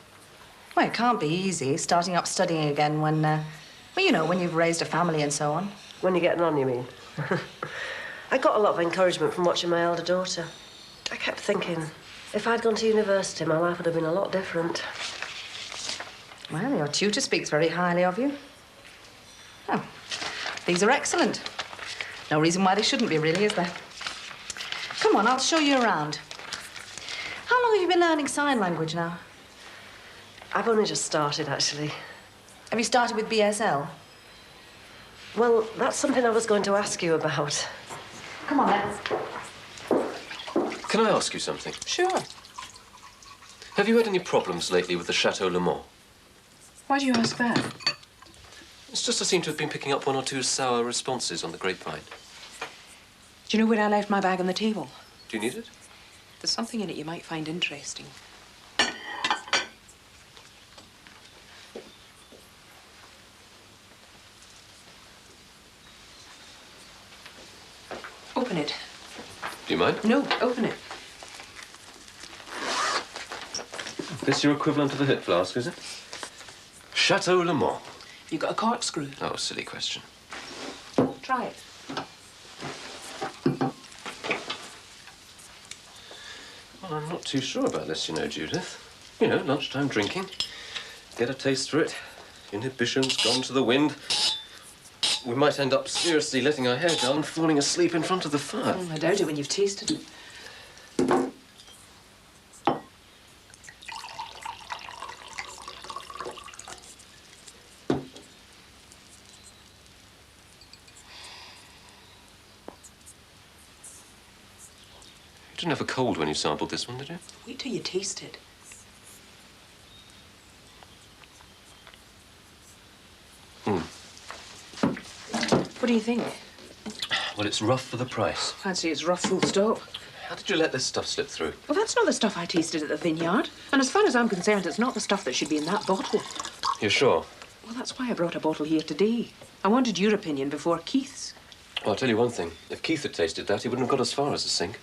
Well, it can't be easy, starting up studying again when, well, you know, when you've raised a family and so on. When you're getting on, you mean? I got a lot of encouragement from watching my elder daughter. I kept thinking, if I'd gone to university, my life would have been a lot different. Well, your tutor speaks very highly of you. Oh, these are excellent. No reason why they shouldn't be, really, is there? Come on, I'll show you around. How long have you been learning sign language now? I've only just started, actually. Have you started with BSL? Well, that's something I was going to ask you about. Come on, let's. Can I ask you something? Sure. Have you had any problems lately with the Chateau Le Mans? Why do you ask that? It's just I seem to have been picking up 1 or 2 sour responses on the grapevine. Do you know where I left my bag on the table? Do you need it? There's something in it you might find interesting. Open it. Do you mind? No, open it. This your equivalent of a hip flask, is it? Chateau Le Mans. You got a corkscrew? Oh, silly question. Try it. Well, I'm not too sure about this, you know, Judith. You know, lunchtime drinking. Get a taste for it. Inhibitions gone to the wind. We might end up seriously letting our hair down and falling asleep in front of the fire. Oh, I doubt it when you've tasted it. You didn't have a cold when you sampled this one, did you? Wait till you taste it. What do you think? Well, it's rough for the price. Fancy it's rough, full stop. How did you let this stuff slip through? Well, that's not the stuff I tasted at the vineyard. And as far as I'm concerned, it's not the stuff that should be in that bottle. You're sure? Well, that's why I brought a bottle here today. I wanted your opinion before Keith's. Well, I'll tell you one thing. If Keith had tasted that, he wouldn't have got as far as the sink.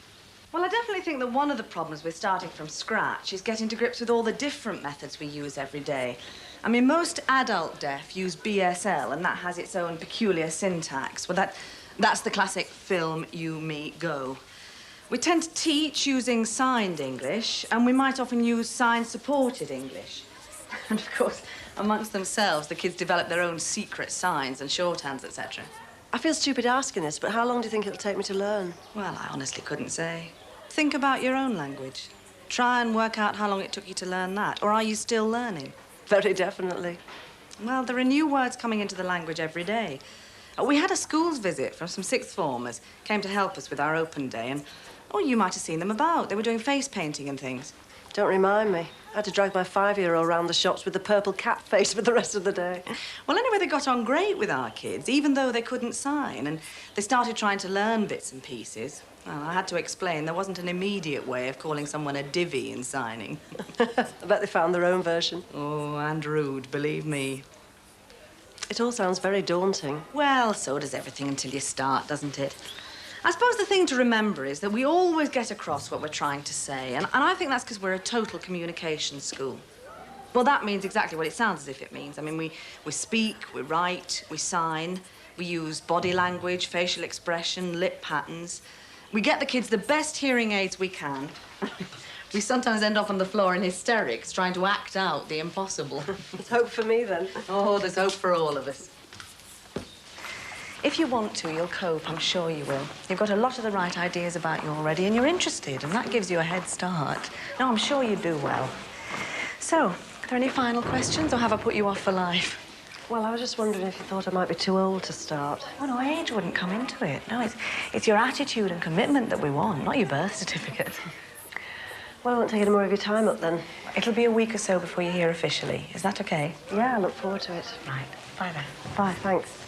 Well, I definitely think that one of the problems with starting from scratch is getting to grips with all the different methods we use every day. I mean, most adult deaf use BSL, and that has its own peculiar syntax. Well, that's the classic film, you, me, go. We tend to teach using signed English, and we might often use sign-supported English. And, of course, amongst themselves, the kids develop their own secret signs and shorthands, etc. I feel stupid asking this, but how long do you think it'll take me to learn? Well, I honestly couldn't say. Think about your own language. Try and work out how long it took you to learn that. Or are you still learning? Very definitely. Well, there are new words coming into the language every day. We had a schools visit from some sixth formers, came to help us with our open day, and, oh, you might have seen them about. They were doing face painting and things. Don't remind me. I had to drag my 5-year-old around the shops with the purple cat face for the rest of the day. Well, anyway, they got on great with our kids, even though they couldn't sign, and they started trying to learn bits and pieces. Well, I had to explain there wasn't an immediate way of calling someone a divvy in signing. I bet they found their own version. Oh, and rude, believe me. It all sounds very daunting. Well, so does everything until you start, doesn't it? I suppose the thing to remember is that we always get across what we're trying to say, and I think that's because we're a total communication school. Well, that means exactly what it sounds as if it means. I mean, we speak, we write, we sign, we use body language, facial expression, lip patterns. We get the kids the best hearing aids we can. We sometimes end up on the floor in hysterics trying to act out the impossible. There's hope for me, then. Oh, there's hope for all of us. If you want to, you'll cope, I'm sure you will. You've got a lot of the right ideas about you already, and you're interested, and that gives you a head start. No, I'm sure you do well. So, are there any final questions, or have I put you off for life? Well, I was just wondering if you thought I might be too old to start. Oh, no, age wouldn't come into it. No, it's your attitude and commitment that we want, not your birth certificate. Well, I won't take any more of your time up, then. It'll be a week or so before you hear officially. Is that OK? Yeah, I look forward to it. Right. Bye, then. Bye, thanks.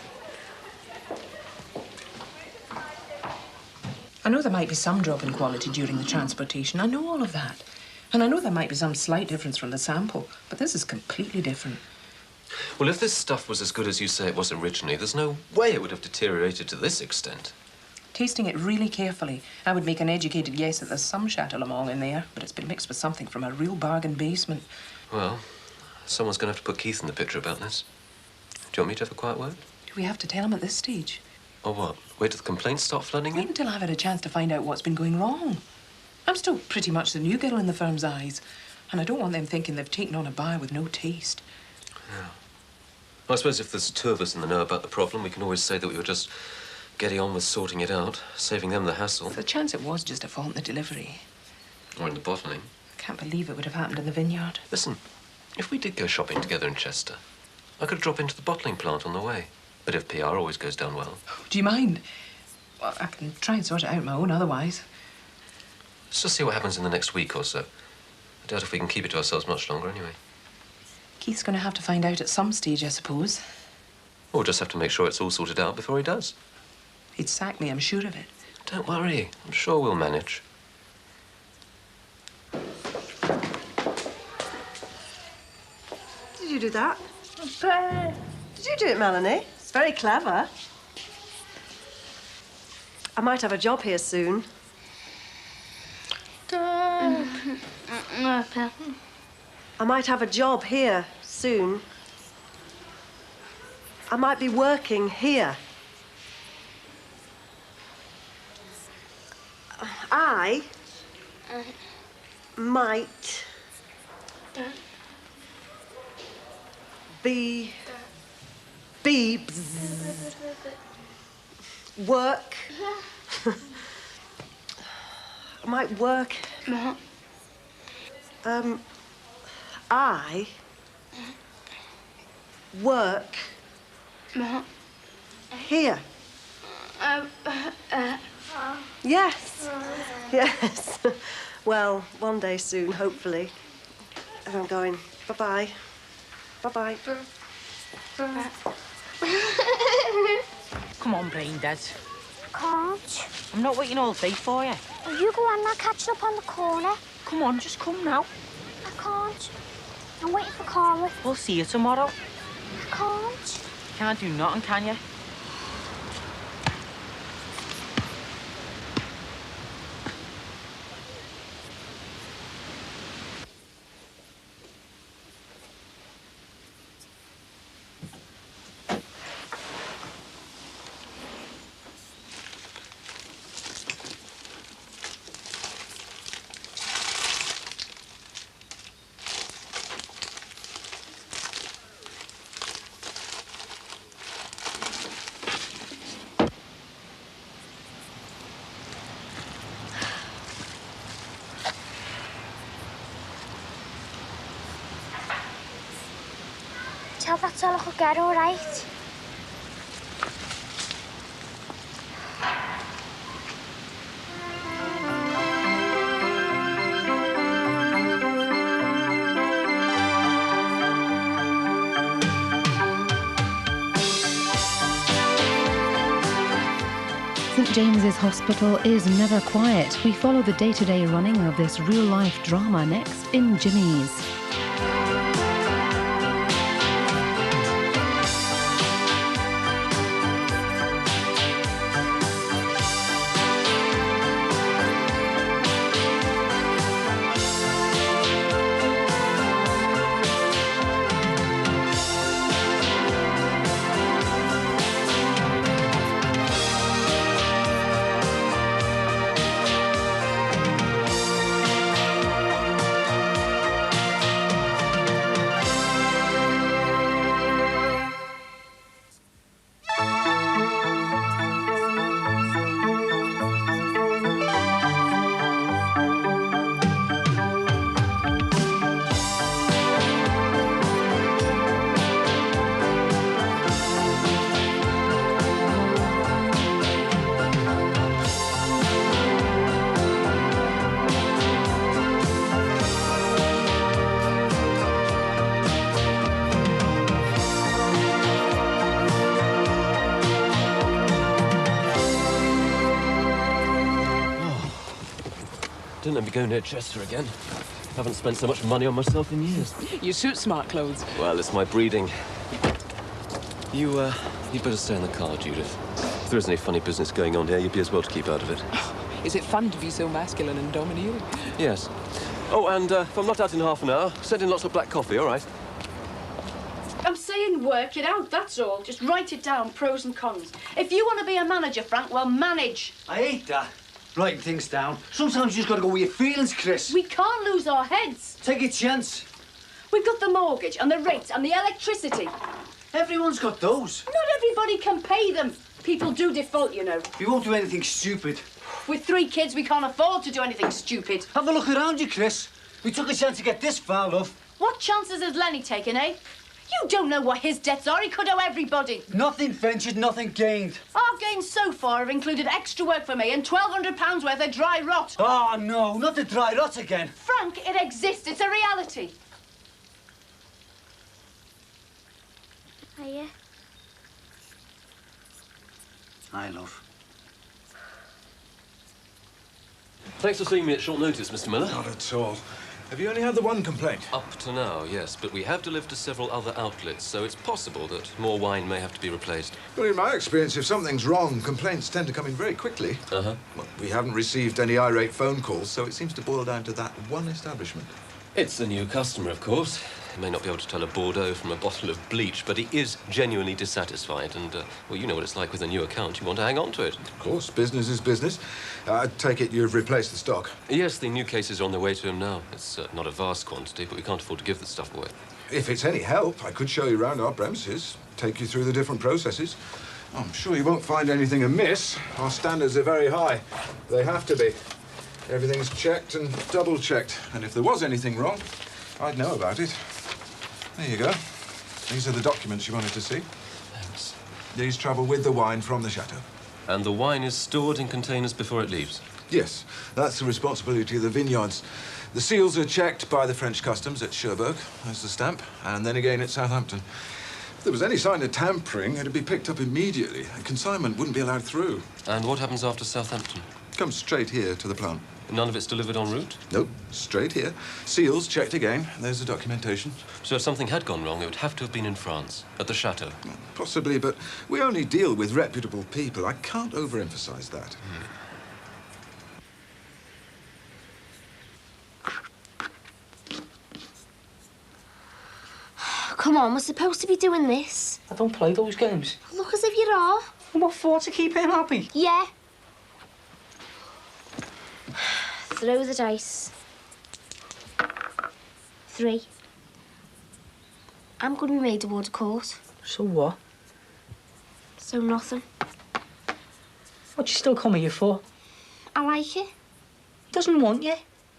I know there might be some drop in quality during the transportation. I know all of that. And I know there might be some slight difference from the sample, but this is completely different. Well, if this stuff was as good as you say it was originally, there's no way it would have deteriorated to this extent. Tasting it really carefully, I would make an educated guess that there's some Chateau Le Mans in there, but it's been mixed with something from a real bargain basement. Well, someone's going to have to put Keith in the picture about this. Do you want me to have a quiet word? Do we have to tell him at this stage? Or what? Wait till the complaints start flooding in? Wait until I've had a chance to find out what's been going wrong. I'm still pretty much the new girl in the firm's eyes, and I don't want them thinking they've taken on a buyer with no taste. Yeah. Well, I suppose if there's two of us in the know about the problem, we can always say that we were just getting on with sorting it out, saving them the hassle. The chance it was just a fault in the delivery. Or in the bottling. I can't believe it would have happened in the vineyard. Listen, if we did go shopping together in Chester, I could drop into the bottling plant on the way. But if PR always goes down well. Do you mind? Well, I can try and sort it out on my own otherwise. Let's just see what happens in the next week or so. I doubt if we can keep it to ourselves much longer anyway. Keith's going to have to find out at some stage, I suppose. We'll just have to make sure it's all sorted out before he does. He'd sack me, I'm sure of it. Don't worry. I'm sure we'll manage. Did you do that? Did you do it, Melanie? It's very clever. I might have a job here soon. I might have a job here soon. I might be working here. I might be work. I might work. I work here. Yes. Yes. Well, one day soon, hopefully. And I'm going. Bye-bye. Bye-bye. Come on, Brain Dead. Can't. I'm not waiting all day for you. Will you go on now, catching up on the corner? Come on, just come now. I can't. I'm waiting for Carla. We'll see you tomorrow. I can't. Can't do nothing, can you? tell that's all I could get, all right? St James's Hospital is never quiet. We follow the day-to-day running of this real-life drama next in Jimmy's. Don't let me go near Chester again. Haven't spent so much money on myself in years. You suit smart clothes. Well, it's my breeding. You'd better stay in the car, Judith. If there isn't any funny business going on here, you'd be as well to keep out of it. Is it fun to be so masculine and domineering? Yes. Oh, and if I'm not out in half an hour, send in lots of black coffee, all right? I'm saying work it out, that's all. Just write it down, pros and cons. If you want to be a manager, Frank, well, manage. I hate that. Writing things down. Sometimes you just gotta go with your feelings, Chris. We can't lose our heads. Take a chance. We've got the mortgage and the rent and the electricity. Everyone's got those. Not everybody can pay them. People do default, you know. We won't do anything stupid. With 3 kids, we can't afford to do anything stupid. Have a look around you, Chris. We took a chance to get this far, love. What chances has Lenny taken, eh? You don't know what his debts are. He could owe everybody. Nothing ventured, nothing gained. Our gains so far have included extra work for me and £1,200 worth of dry rot. Oh, no, not the dry rot again. Frank, it exists. It's a reality. Hiya. Hi, love. Thanks for seeing me at short notice, Mr. Miller. Not at all. Have you only had the one complaint? Up to now, yes, but we have delivered to several other outlets, so it's possible that more wine may have to be replaced. Well, in my experience, if something's wrong, complaints tend to come in very quickly. Uh-huh. Well, we haven't received any irate phone calls, so it seems to boil down to that one establishment. It's a new customer, of course. He may not be able to tell a Bordeaux from a bottle of bleach, but he is genuinely dissatisfied. And, well, you know what it's like with a new account. You want to hang on to it. Of course, business is business. I take it you've replaced the stock? Yes, the new cases are on their way to him now. It's not a vast quantity, but we can't afford to give the stuff away. If it's any help, I could show you around our premises, take you through the different processes. I'm sure you won't find anything amiss. Our standards are very high. They have to be. Everything's checked and double-checked. And if there was anything wrong, I'd know about it. There you go. These are the documents you wanted to see. Thanks. These travel with the wine from the chateau. And the wine is stored in containers before it leaves? Yes, that's the responsibility of the vineyards. The seals are checked by the French customs at Cherbourg, there's the stamp, and then again at Southampton. If there was any sign of tampering, it'd be picked up immediately, and consignment wouldn't be allowed through. And what happens after Southampton? Comes straight here to the plant. None of it's delivered en route? Nope, straight here. Seals checked again. There's the documentation. So if something had gone wrong, it would have to have been in France, at the chateau? Possibly, but we only deal with reputable people. I can't overemphasize that. Come on, we're supposed to be doing this. I don't play those games. Look as if you are. What for? To keep him happy? Yeah. Throw the dice. 3. I'm going to be made to order court. So what? So nothing. What you still coming here for? I like it. He doesn't want you.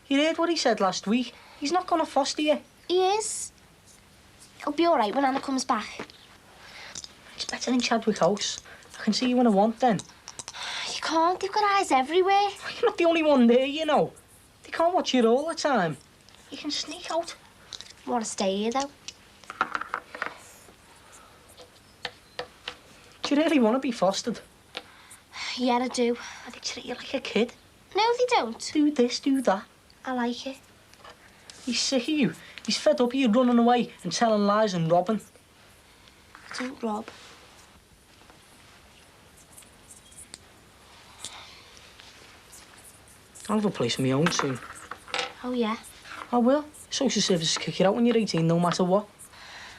You heard what he said last week. He's not going to foster you. He is. I'll be all right when Anna comes back. It's better than Chadwick House. I can see you when I want then. You can't. They've got eyes everywhere. You're not the only one there, you know. They can't watch you all the time. You can sneak out. I want to stay here, though. Do you really want to be fostered? Yeah, I do. They treat you like a kid. No, they don't. Do this, do that. I like it. He's sick of you. He's fed up of you running away and telling lies and robbing. I don't rob. I'll have a place of my own soon. Oh, yeah? I will. Social services kick you out when you're 18, no matter what.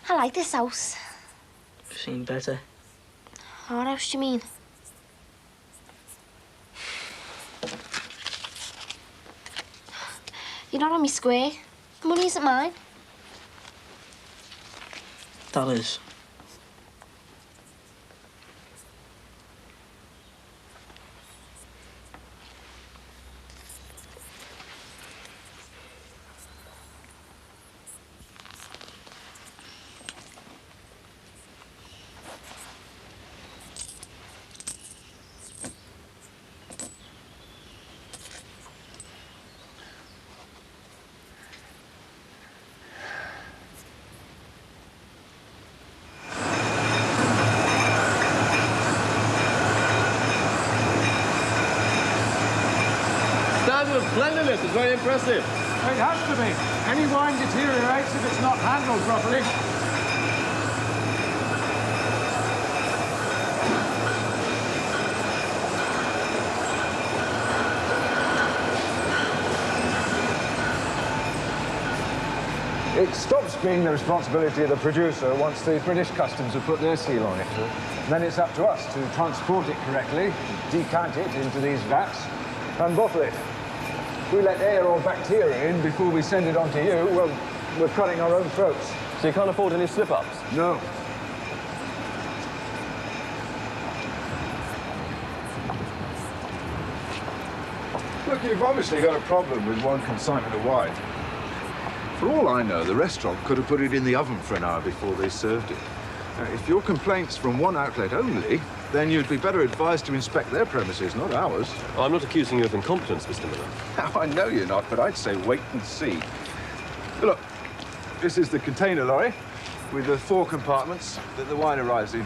I like this house. I've seen better. What else do you mean? You're not on me square. The money isn't mine. That is. Cleanliness is very impressive. It has to be. Any wine deteriorates if it's not handled properly. It stops being the responsibility of the producer once the British Customs have put their seal on it. Then it's up to us to transport it correctly, decant it into these vats, and bottle it. If we let air or bacteria in before we send it on to you, well, we're cutting our own throats. So you can't afford any slip-ups? No. Look, you've obviously got a problem with one consignment of wine. For all I know, the restaurant could have put it in the oven for an hour before they served it. Now, if your complaint's from one outlet only, then you'd be better advised to inspect their premises, not ours. Oh, I'm not accusing you of incompetence, Mr. Miller. Now, I know you're not, but I'd say wait and see. Look, this is the container lorry with the 4 compartments that the wine arrives in.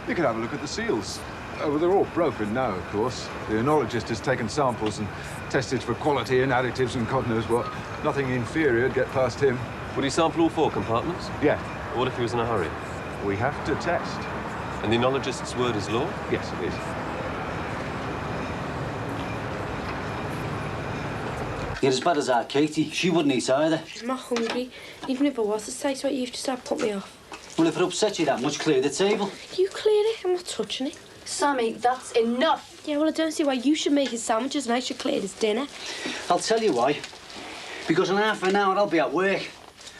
You can have a look at the seals. Oh, well, they're all broken now, of course. The enologist has taken samples and tested for quality and additives and God knows what. Nothing inferior would get past him. Would he sample all 4 compartments? Yeah. What if he was in a hurry? We have to test. And the enologist's word is law? Yes, it is. You're as bad as our Katie. She wouldn't eat either. I'm not hungry. Even if I was, it's like what you've just had put me off. Well, if it upsets you that much, clear the table. You clear it. I'm not touching it. Sammy, that's enough. Yeah, well, I don't see why you should make his sandwiches and I should clear his dinner. I'll tell you why. Because in half an hour I'll be at work.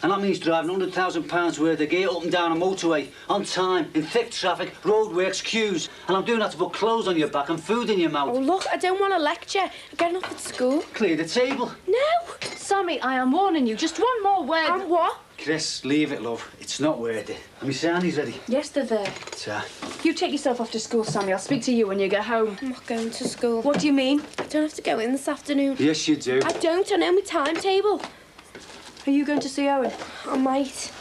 And that means driving £100,000 worth of gear up and down a motorway, on time, in thick traffic, roadworks, queues. And I'm doing that to put clothes on your back and food in your mouth. Oh, look, I don't want to lecture. I'm getting off at school. Clear the table. No! Sammy, I am warning you. Just one more word. And what? Chris, leave it, love. It's not worth it. Are my sarnies ready? Yes, they're there. Ta. You take yourself off to school, Sammy. I'll speak to you when you get home. I'm not going to school. What do you mean? I don't have to go in this afternoon. Yes, you do. I don't. I know my timetable. Are you going to see Owen? I might.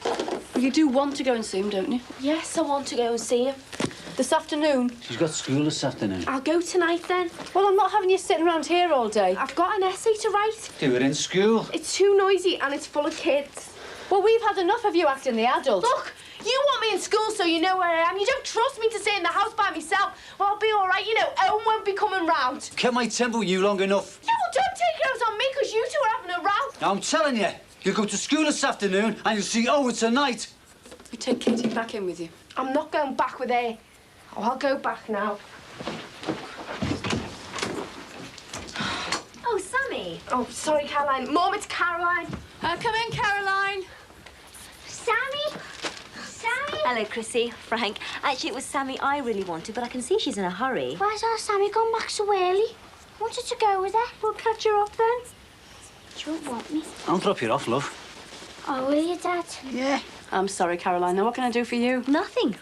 Well, you do want to go and see him, don't you? Yes, I want to go and see him. This afternoon? She's got school this afternoon. I'll go tonight then. Well, I'm not having you sitting around here all day. I've got an essay to write. Do it in school. It's too noisy and it's full of kids. Well, we've had enough of you acting the adult. Look, you want me in school so you know where I am. You don't trust me to stay in the house by myself. Well, I'll be all right. You know, Owen won't be coming round. Kept my temper with you long enough. Yeah, well, don't take it out on me because you two are having a row. Now, I'm telling you, you'll go to school this afternoon and you'll see Owen tonight. You take Katie back in with you. I'm not going back with her. Oh, I'll go back now. Oh, Sammy. Oh, sorry, Caroline. Mum, it's Caroline. Come in, Caroline. Sammy? Sammy? Hello, Chrissy. Frank. Actually, it was Sammy I really wanted, but I can see she's in a hurry. Why's our Sammy gone back so early? Wanted to go with her. We'll catch her up then. She won't want me. I'll drop you off, love. Oh, will you, Dad? Yeah. I'm sorry, Caroline. Now, what can I do for you? Nothing.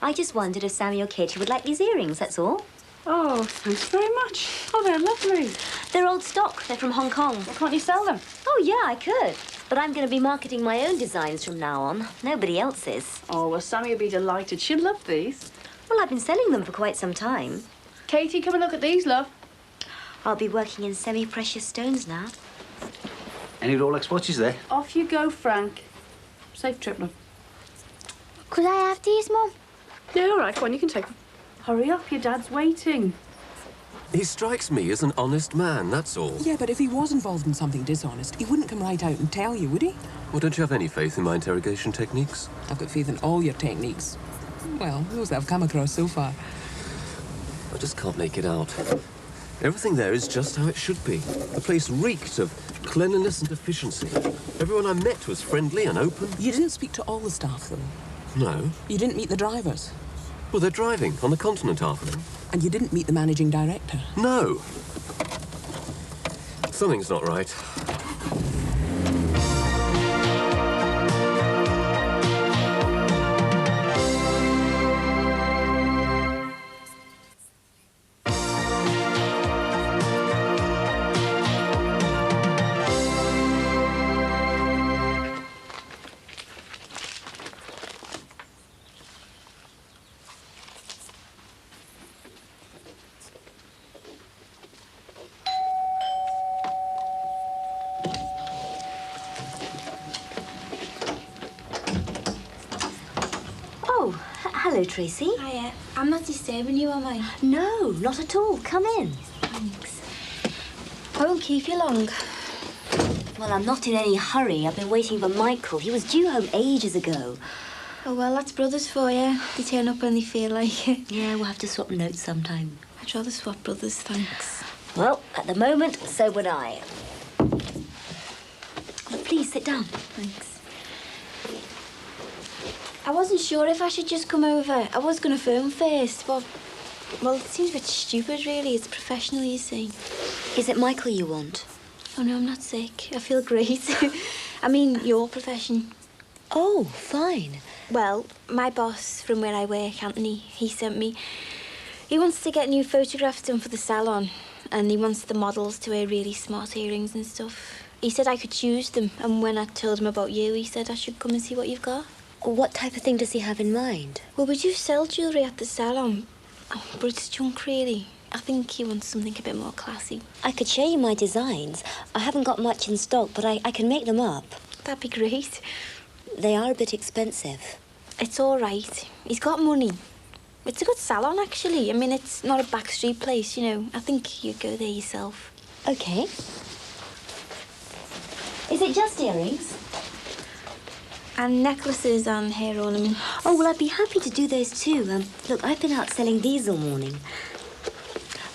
I just wondered if Sammy or Katie would like these earrings, that's all. Oh, thanks very much. Oh, they're lovely. They're old stock. They're from Hong Kong. Well, can't you sell them? Oh, yeah, I could. But I'm going to be marketing my own designs from now on. Nobody else's. Oh, well, Sammy would be delighted. She'd love these. Well, I've been selling them for quite some time. Katie, come and look at these, love. I'll be working in semi-precious stones now. Any Rolex watches there? Off you go, Frank. Safe trip, love. Could I have these, Mum? Yeah, all right, go on, you can take them. Hurry up, your dad's waiting. He strikes me as an honest man, that's all. Yeah, but if he was involved in something dishonest, he wouldn't come right out and tell you, would he? Well, don't you have any faith in my interrogation techniques? I've got faith in all your techniques. Well, those that I've come across so far. I just can't make it out. Everything there is just how it should be. The place reeked of cleanliness and efficiency. Everyone I met was friendly and open. You didn't speak to all the staff, though? No. You didn't meet the drivers? Well, they're driving on the continent, half of them. And you didn't meet the managing director? No. Something's not right. Hello, Tracy. Hiya. I'm not disturbing you, am I? No, not at all. Come in. Thanks. I won't keep you long. Well, I'm not in any hurry. I've been waiting for Michael. He was due home ages ago. Oh, well, that's brothers for you. They turn up when they feel like it. Yeah, we'll have to swap notes sometime. I'd rather swap brothers, thanks. Well, at the moment, so would I. Well, please, sit down. Thanks. I wasn't sure if I should just come over. I was going to phone first, but... Well, it seems a bit stupid, really. It's professional, you see. Is it Michael you want? Oh, no, I'm not sick. I feel great. I mean, your profession. Oh, fine. Well, my boss from where I work, Anthony, he sent me... He wants to get new photographs done for the salon, and he wants the models to wear really smart earrings and stuff. He said I could choose them, and when I told him about you, he said I should come and see what you've got. What type of thing does he have in mind? Well, we do sell jewellery at the salon, but it's junk, really. I think he wants something a bit more classy. I could show you my designs. I haven't got much in stock, but I can make them up. That'd be great. They are a bit expensive. It's all right. He's got money. It's a good salon, actually. I mean, it's not a backstreet place, you know. I think you'd go there yourself. OK. Is it just earrings? And necklaces and hair ornaments. Oh, well, I'd be happy to do those too. Look, I've been out selling these all morning.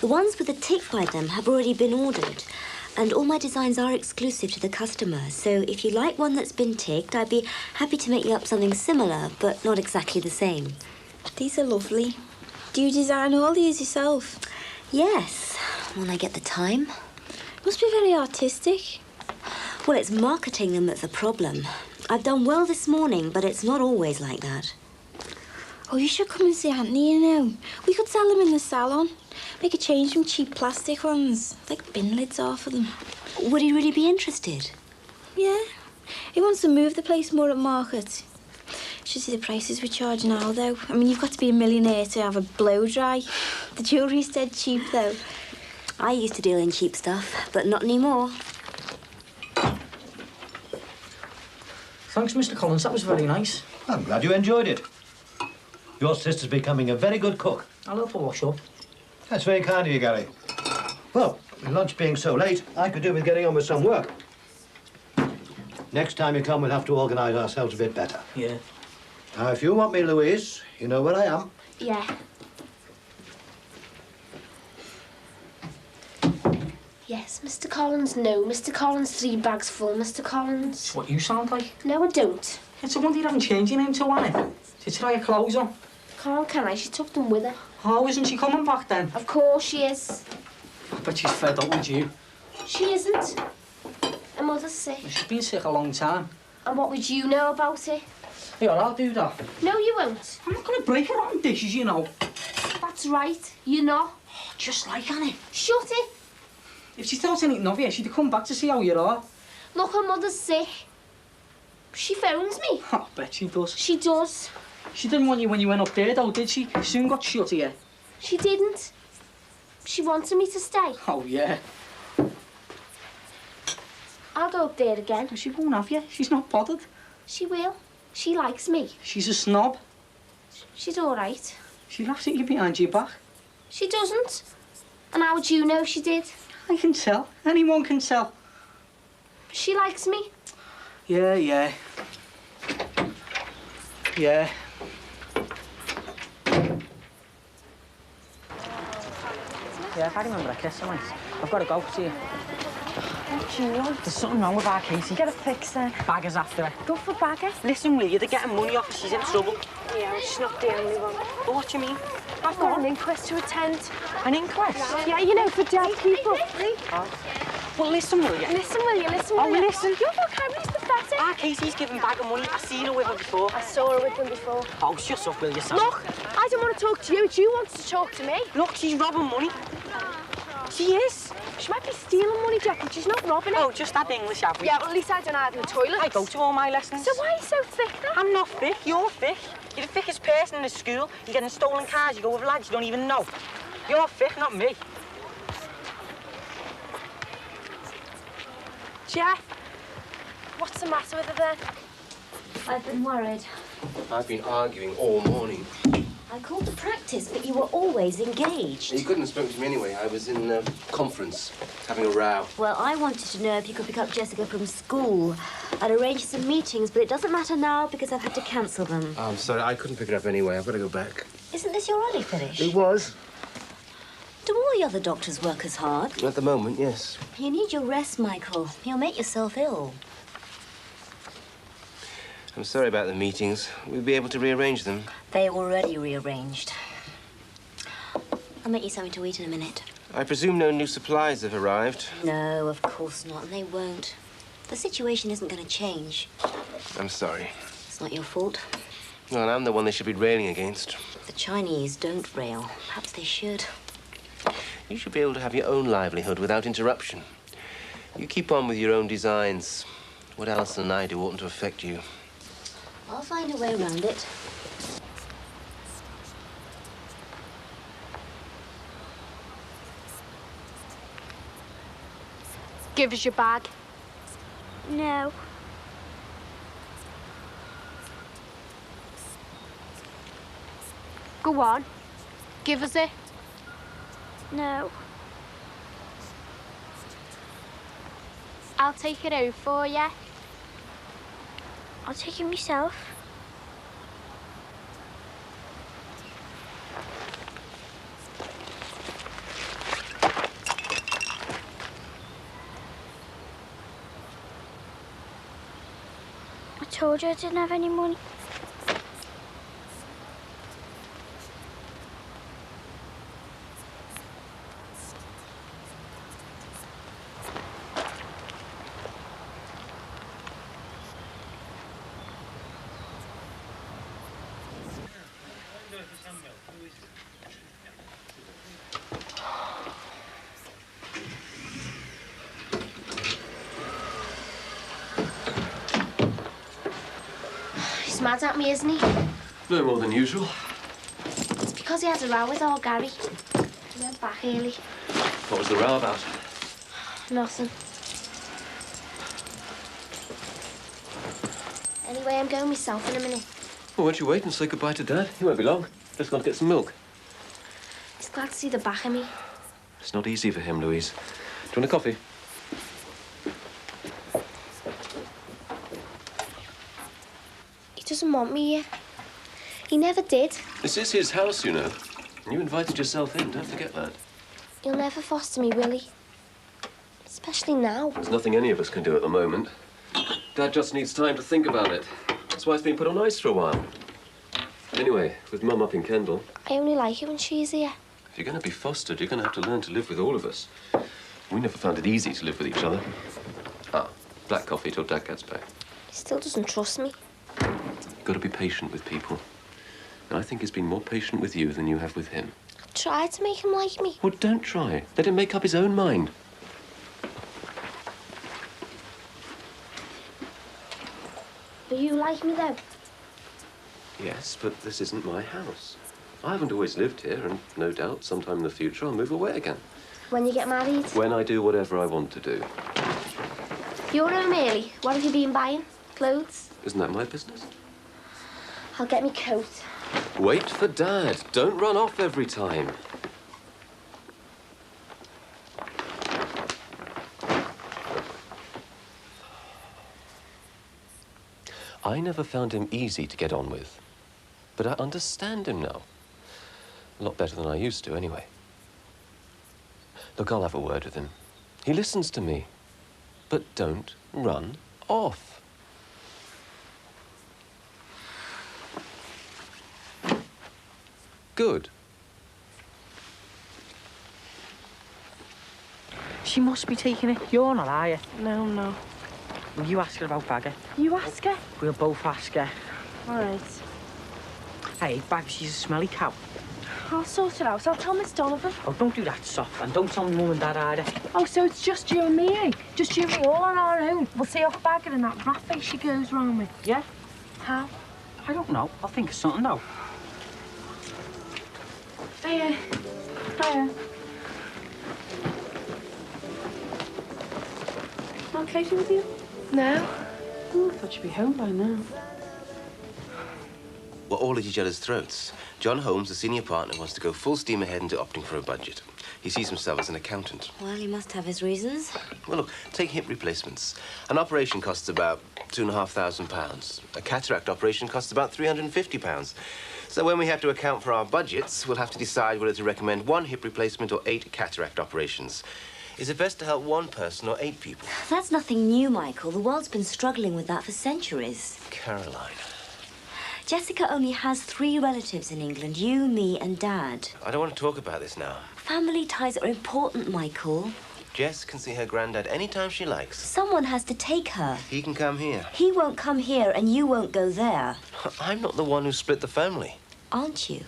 The ones with a tick by them have already been ordered, and all my designs are exclusive to the customer. So if you like one that's been ticked, I'd be happy to make you up something similar, but not exactly the same. These are lovely. Do you design all these yourself? Yes, when I get the time. Must be very artistic. Well, it's marketing them that's the problem. I've done well this morning, but it's not always like that. Oh, you should come and see Anthony, you know. We could sell them in the salon. Make a change from cheap plastic ones. Like bin lids are for them. Would he really be interested? Yeah. He wants to move the place more at market. Should see the prices we charge now, though. I mean, you've got to be a millionaire to have a blow dry. The jewellery's dead cheap, though. I used to deal in cheap stuff, but not anymore. Thanks, Mr. Collins. That was very nice. I'm glad you enjoyed it. Your sister's becoming a very good cook. I'll help her wash up. That's very kind of you, Gary. Well, with lunch being so late, I could do with getting on with some work. Next time you come, we'll have to organise ourselves a bit better. Yeah. Now, if you want me, Louise, you know where I am. Yeah. Yes, Mr. Collins, no. Mr. Collins, 3 bags full, Mr. Collins. It's what you sound like. No, I don't. It's a wonder you haven't changed your name to Annie. Did you try your clothes on? Can't, can I? She took them with her. Oh, isn't she coming back then? Of course she is. I bet she's fed up with you. She isn't. Her mother's sick. She's been sick a long time. And what would you know about it? Yeah, I'll do that. No, you won't. I'm not going to break her rotten dishes, you know. That's right. You're not. Oh, just like Annie. Shut it. If she thought anything of you, she'd have come back to see how you are. Look, her mother's sick. She phones me. I bet she does. She does. She didn't want you when you went up there, though, did she? She soon got shut here. She didn't. She wanted me to stay. Oh, yeah. I'll go up there again. She won't have you. She's not bothered. She will. She likes me. She's a snob. She's all right. She laughs at you behind your back. She doesn't. And how would you know she did? I can tell. Anyone can tell. She likes me. Yeah, yeah. Yeah. Yeah, if I remember, I kissed her once. I've got to go, see you. What do you want? There's something wrong with our Katie. Get a fix then. Bagger's after her. Go for Bagger. Listen, will you? They're getting money off her. She's in trouble. Yeah, well, she's not the only one. But what do you mean? I've got an inquest to attend. An inquest? Yeah, you know, for dead people. Well, listen, will you? Listen, will you? Listen, Oh, will you? listen. Your vocabulary's pathetic. Our Casey's giving Bagger money. I've seen her with her before. I saw her with them before. Oh, shut up, will you, Sam? Look, I don't want to talk to you. It's you wants to talk to me. Look, she's robbing money. She is. She might be stealing money, Jack, but she's not robbing it. Oh, just that English, have we? Yeah, well, at least I don't hide in the toilet. I go to all my lessons. So why are you so thick then? I'm not thick. You're thick. You're the thickest person in the school. You're getting stolen cars. You go with lads you don't even know. You're thick, not me. Jeff, what's the matter with her then? I've been worried. I've been arguing all morning. I called to practice, but you were always engaged. You couldn't have spoken to me anyway. I was in a conference, having a row. Well, I wanted to know if you could pick up Jessica from school. I'd arranged some meetings, but it doesn't matter now because I've had to cancel them. I'm sorry, I couldn't pick it up anyway. I've got to go back. Isn't this your early finish? It was. Do all the other doctors work as hard? At the moment, yes. You need your rest, Michael. You'll make yourself ill. I'm sorry about the meetings. We'll be able to rearrange them. They're already rearranged. I'll make you something to eat in a minute. I presume no new supplies have arrived. No, of course not, and they won't. The situation isn't going to change. I'm sorry. It's not your fault. Well, I'm the one they should be railing against. The Chinese don't rail. Perhaps they should. You should be able to have your own livelihood without interruption. You keep on with your own designs. What Alison and I do oughtn't to affect you. I'll find a way around it. Give us your bag. No. Go on. Give us it. No. I'll take it out for you. I'll take it myself. I told you I didn't have any money. He's mad at me, isn't he? No more than usual. It's because he had a row with old Gary. He went back early. What was the row about? Nothing. Anyway, I'm going myself in a minute. Well, won't you wait and say goodbye to Dad? He won't be long. Just gone to get some milk. He's glad to see the back of me. It's not easy for him, Louise. Do you want a coffee? He doesn't want me here. He never did. This is his house, you know. You invited yourself in, don't forget that. He'll never foster me, will he? Especially now. There's nothing any of us can do at the moment. Dad just needs time to think about it. That's why it's been put on ice for a while. Anyway, with Mum up in Kendal... I only like it when she's here. If you're going to be fostered, you're going to have to learn to live with all of us. We never found it easy to live with each other. Ah, black coffee till Dad gets back. He's still doesn't trust me. You've got to be patient with people. And I think he's been more patient with you than you have with him. I've tried to make him like me. Well, don't try. Let him make up his own mind. But you like me, though? Yes, but this isn't my house. I haven't always lived here, and no doubt sometime in the future I'll move away again. When you get married? When I do whatever I want to do. You're home early. What have you been buying? Clothes? Isn't that my business? I'll get me coat. Wait for Dad. Don't run off every time. I never found him easy to get on with. But I understand him now. A lot better than I used to, anyway. Look, I'll have a word with him. He listens to me. But don't run off. Good. She must be taking it. You're not, are you? No, no. Will you ask her about Bagger? You ask her? We'll both ask her. All right. Hey, Bagger, she's a smelly cow. I'll sort it out. I'll tell Miss Donovan. Oh, don't do that, soft. And don't tell Mum and Dad either. Oh, so it's just you and me, eh? Just you and me, all on our own. We'll see off Bagger and that rat face she goes round with. Yeah? How? I don't know. I'll think of something, though. Hiya. Hiya. Not Katie with you? No. Oh, I thought you'd be home by now. We're all at each other's throats. John Holmes, the senior partner, wants to go full steam ahead into opting for a budget. He sees himself as an accountant. Well, he must have his reasons. Well, look, take hip replacements. An operation costs about £2,500. A cataract operation costs about £350. So when we have to account for our budgets, we'll have to decide whether to recommend 1 hip replacement or 8 cataract operations. Is it best to help 1 person or 8 people? That's nothing new, Michael. The world's been struggling with that for centuries. Caroline. Jessica only has 3 relatives in England, you, me, and Dad. I don't want to talk about this now. Family ties are important, Michael. Jess can see her granddad anytime she likes. Someone has to take her. He can come here. He won't come here, and you won't go there. I'm not the one who split the family. Aren't you?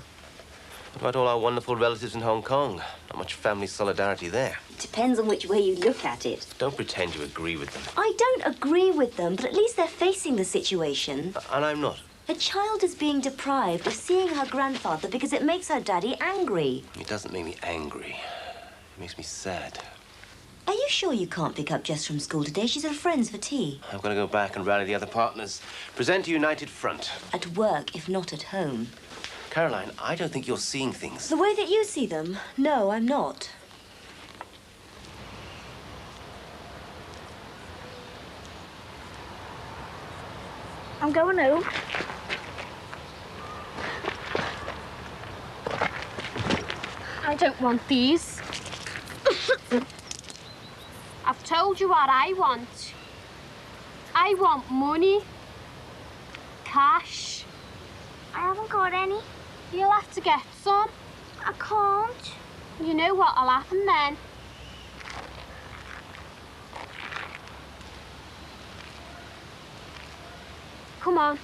What about all our wonderful relatives in Hong Kong? Not much family solidarity there. Depends on which way you look at it. Don't pretend you agree with them. I don't agree with them, but at least they're facing the situation. And I'm not. A child is being deprived of seeing her grandfather because it makes her daddy angry. It doesn't make me angry. It makes me sad. Are you sure you can't pick up Jess from school today? She's at a friend's for tea. I've got to go back and rally the other partners. Present a united front. At work, if not at home. Caroline, I don't think you're seeing things. The way that you see them? No, I'm not. I'm going home. I don't want these. I've told you what I want. I want money. Cash. I haven't got any. You'll have to get some. I can't. You know what'll happen then. Come on.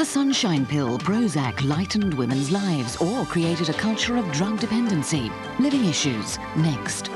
Sunshine pill, Prozac lightened women's lives or created a culture of drug dependency? Living Issues, next.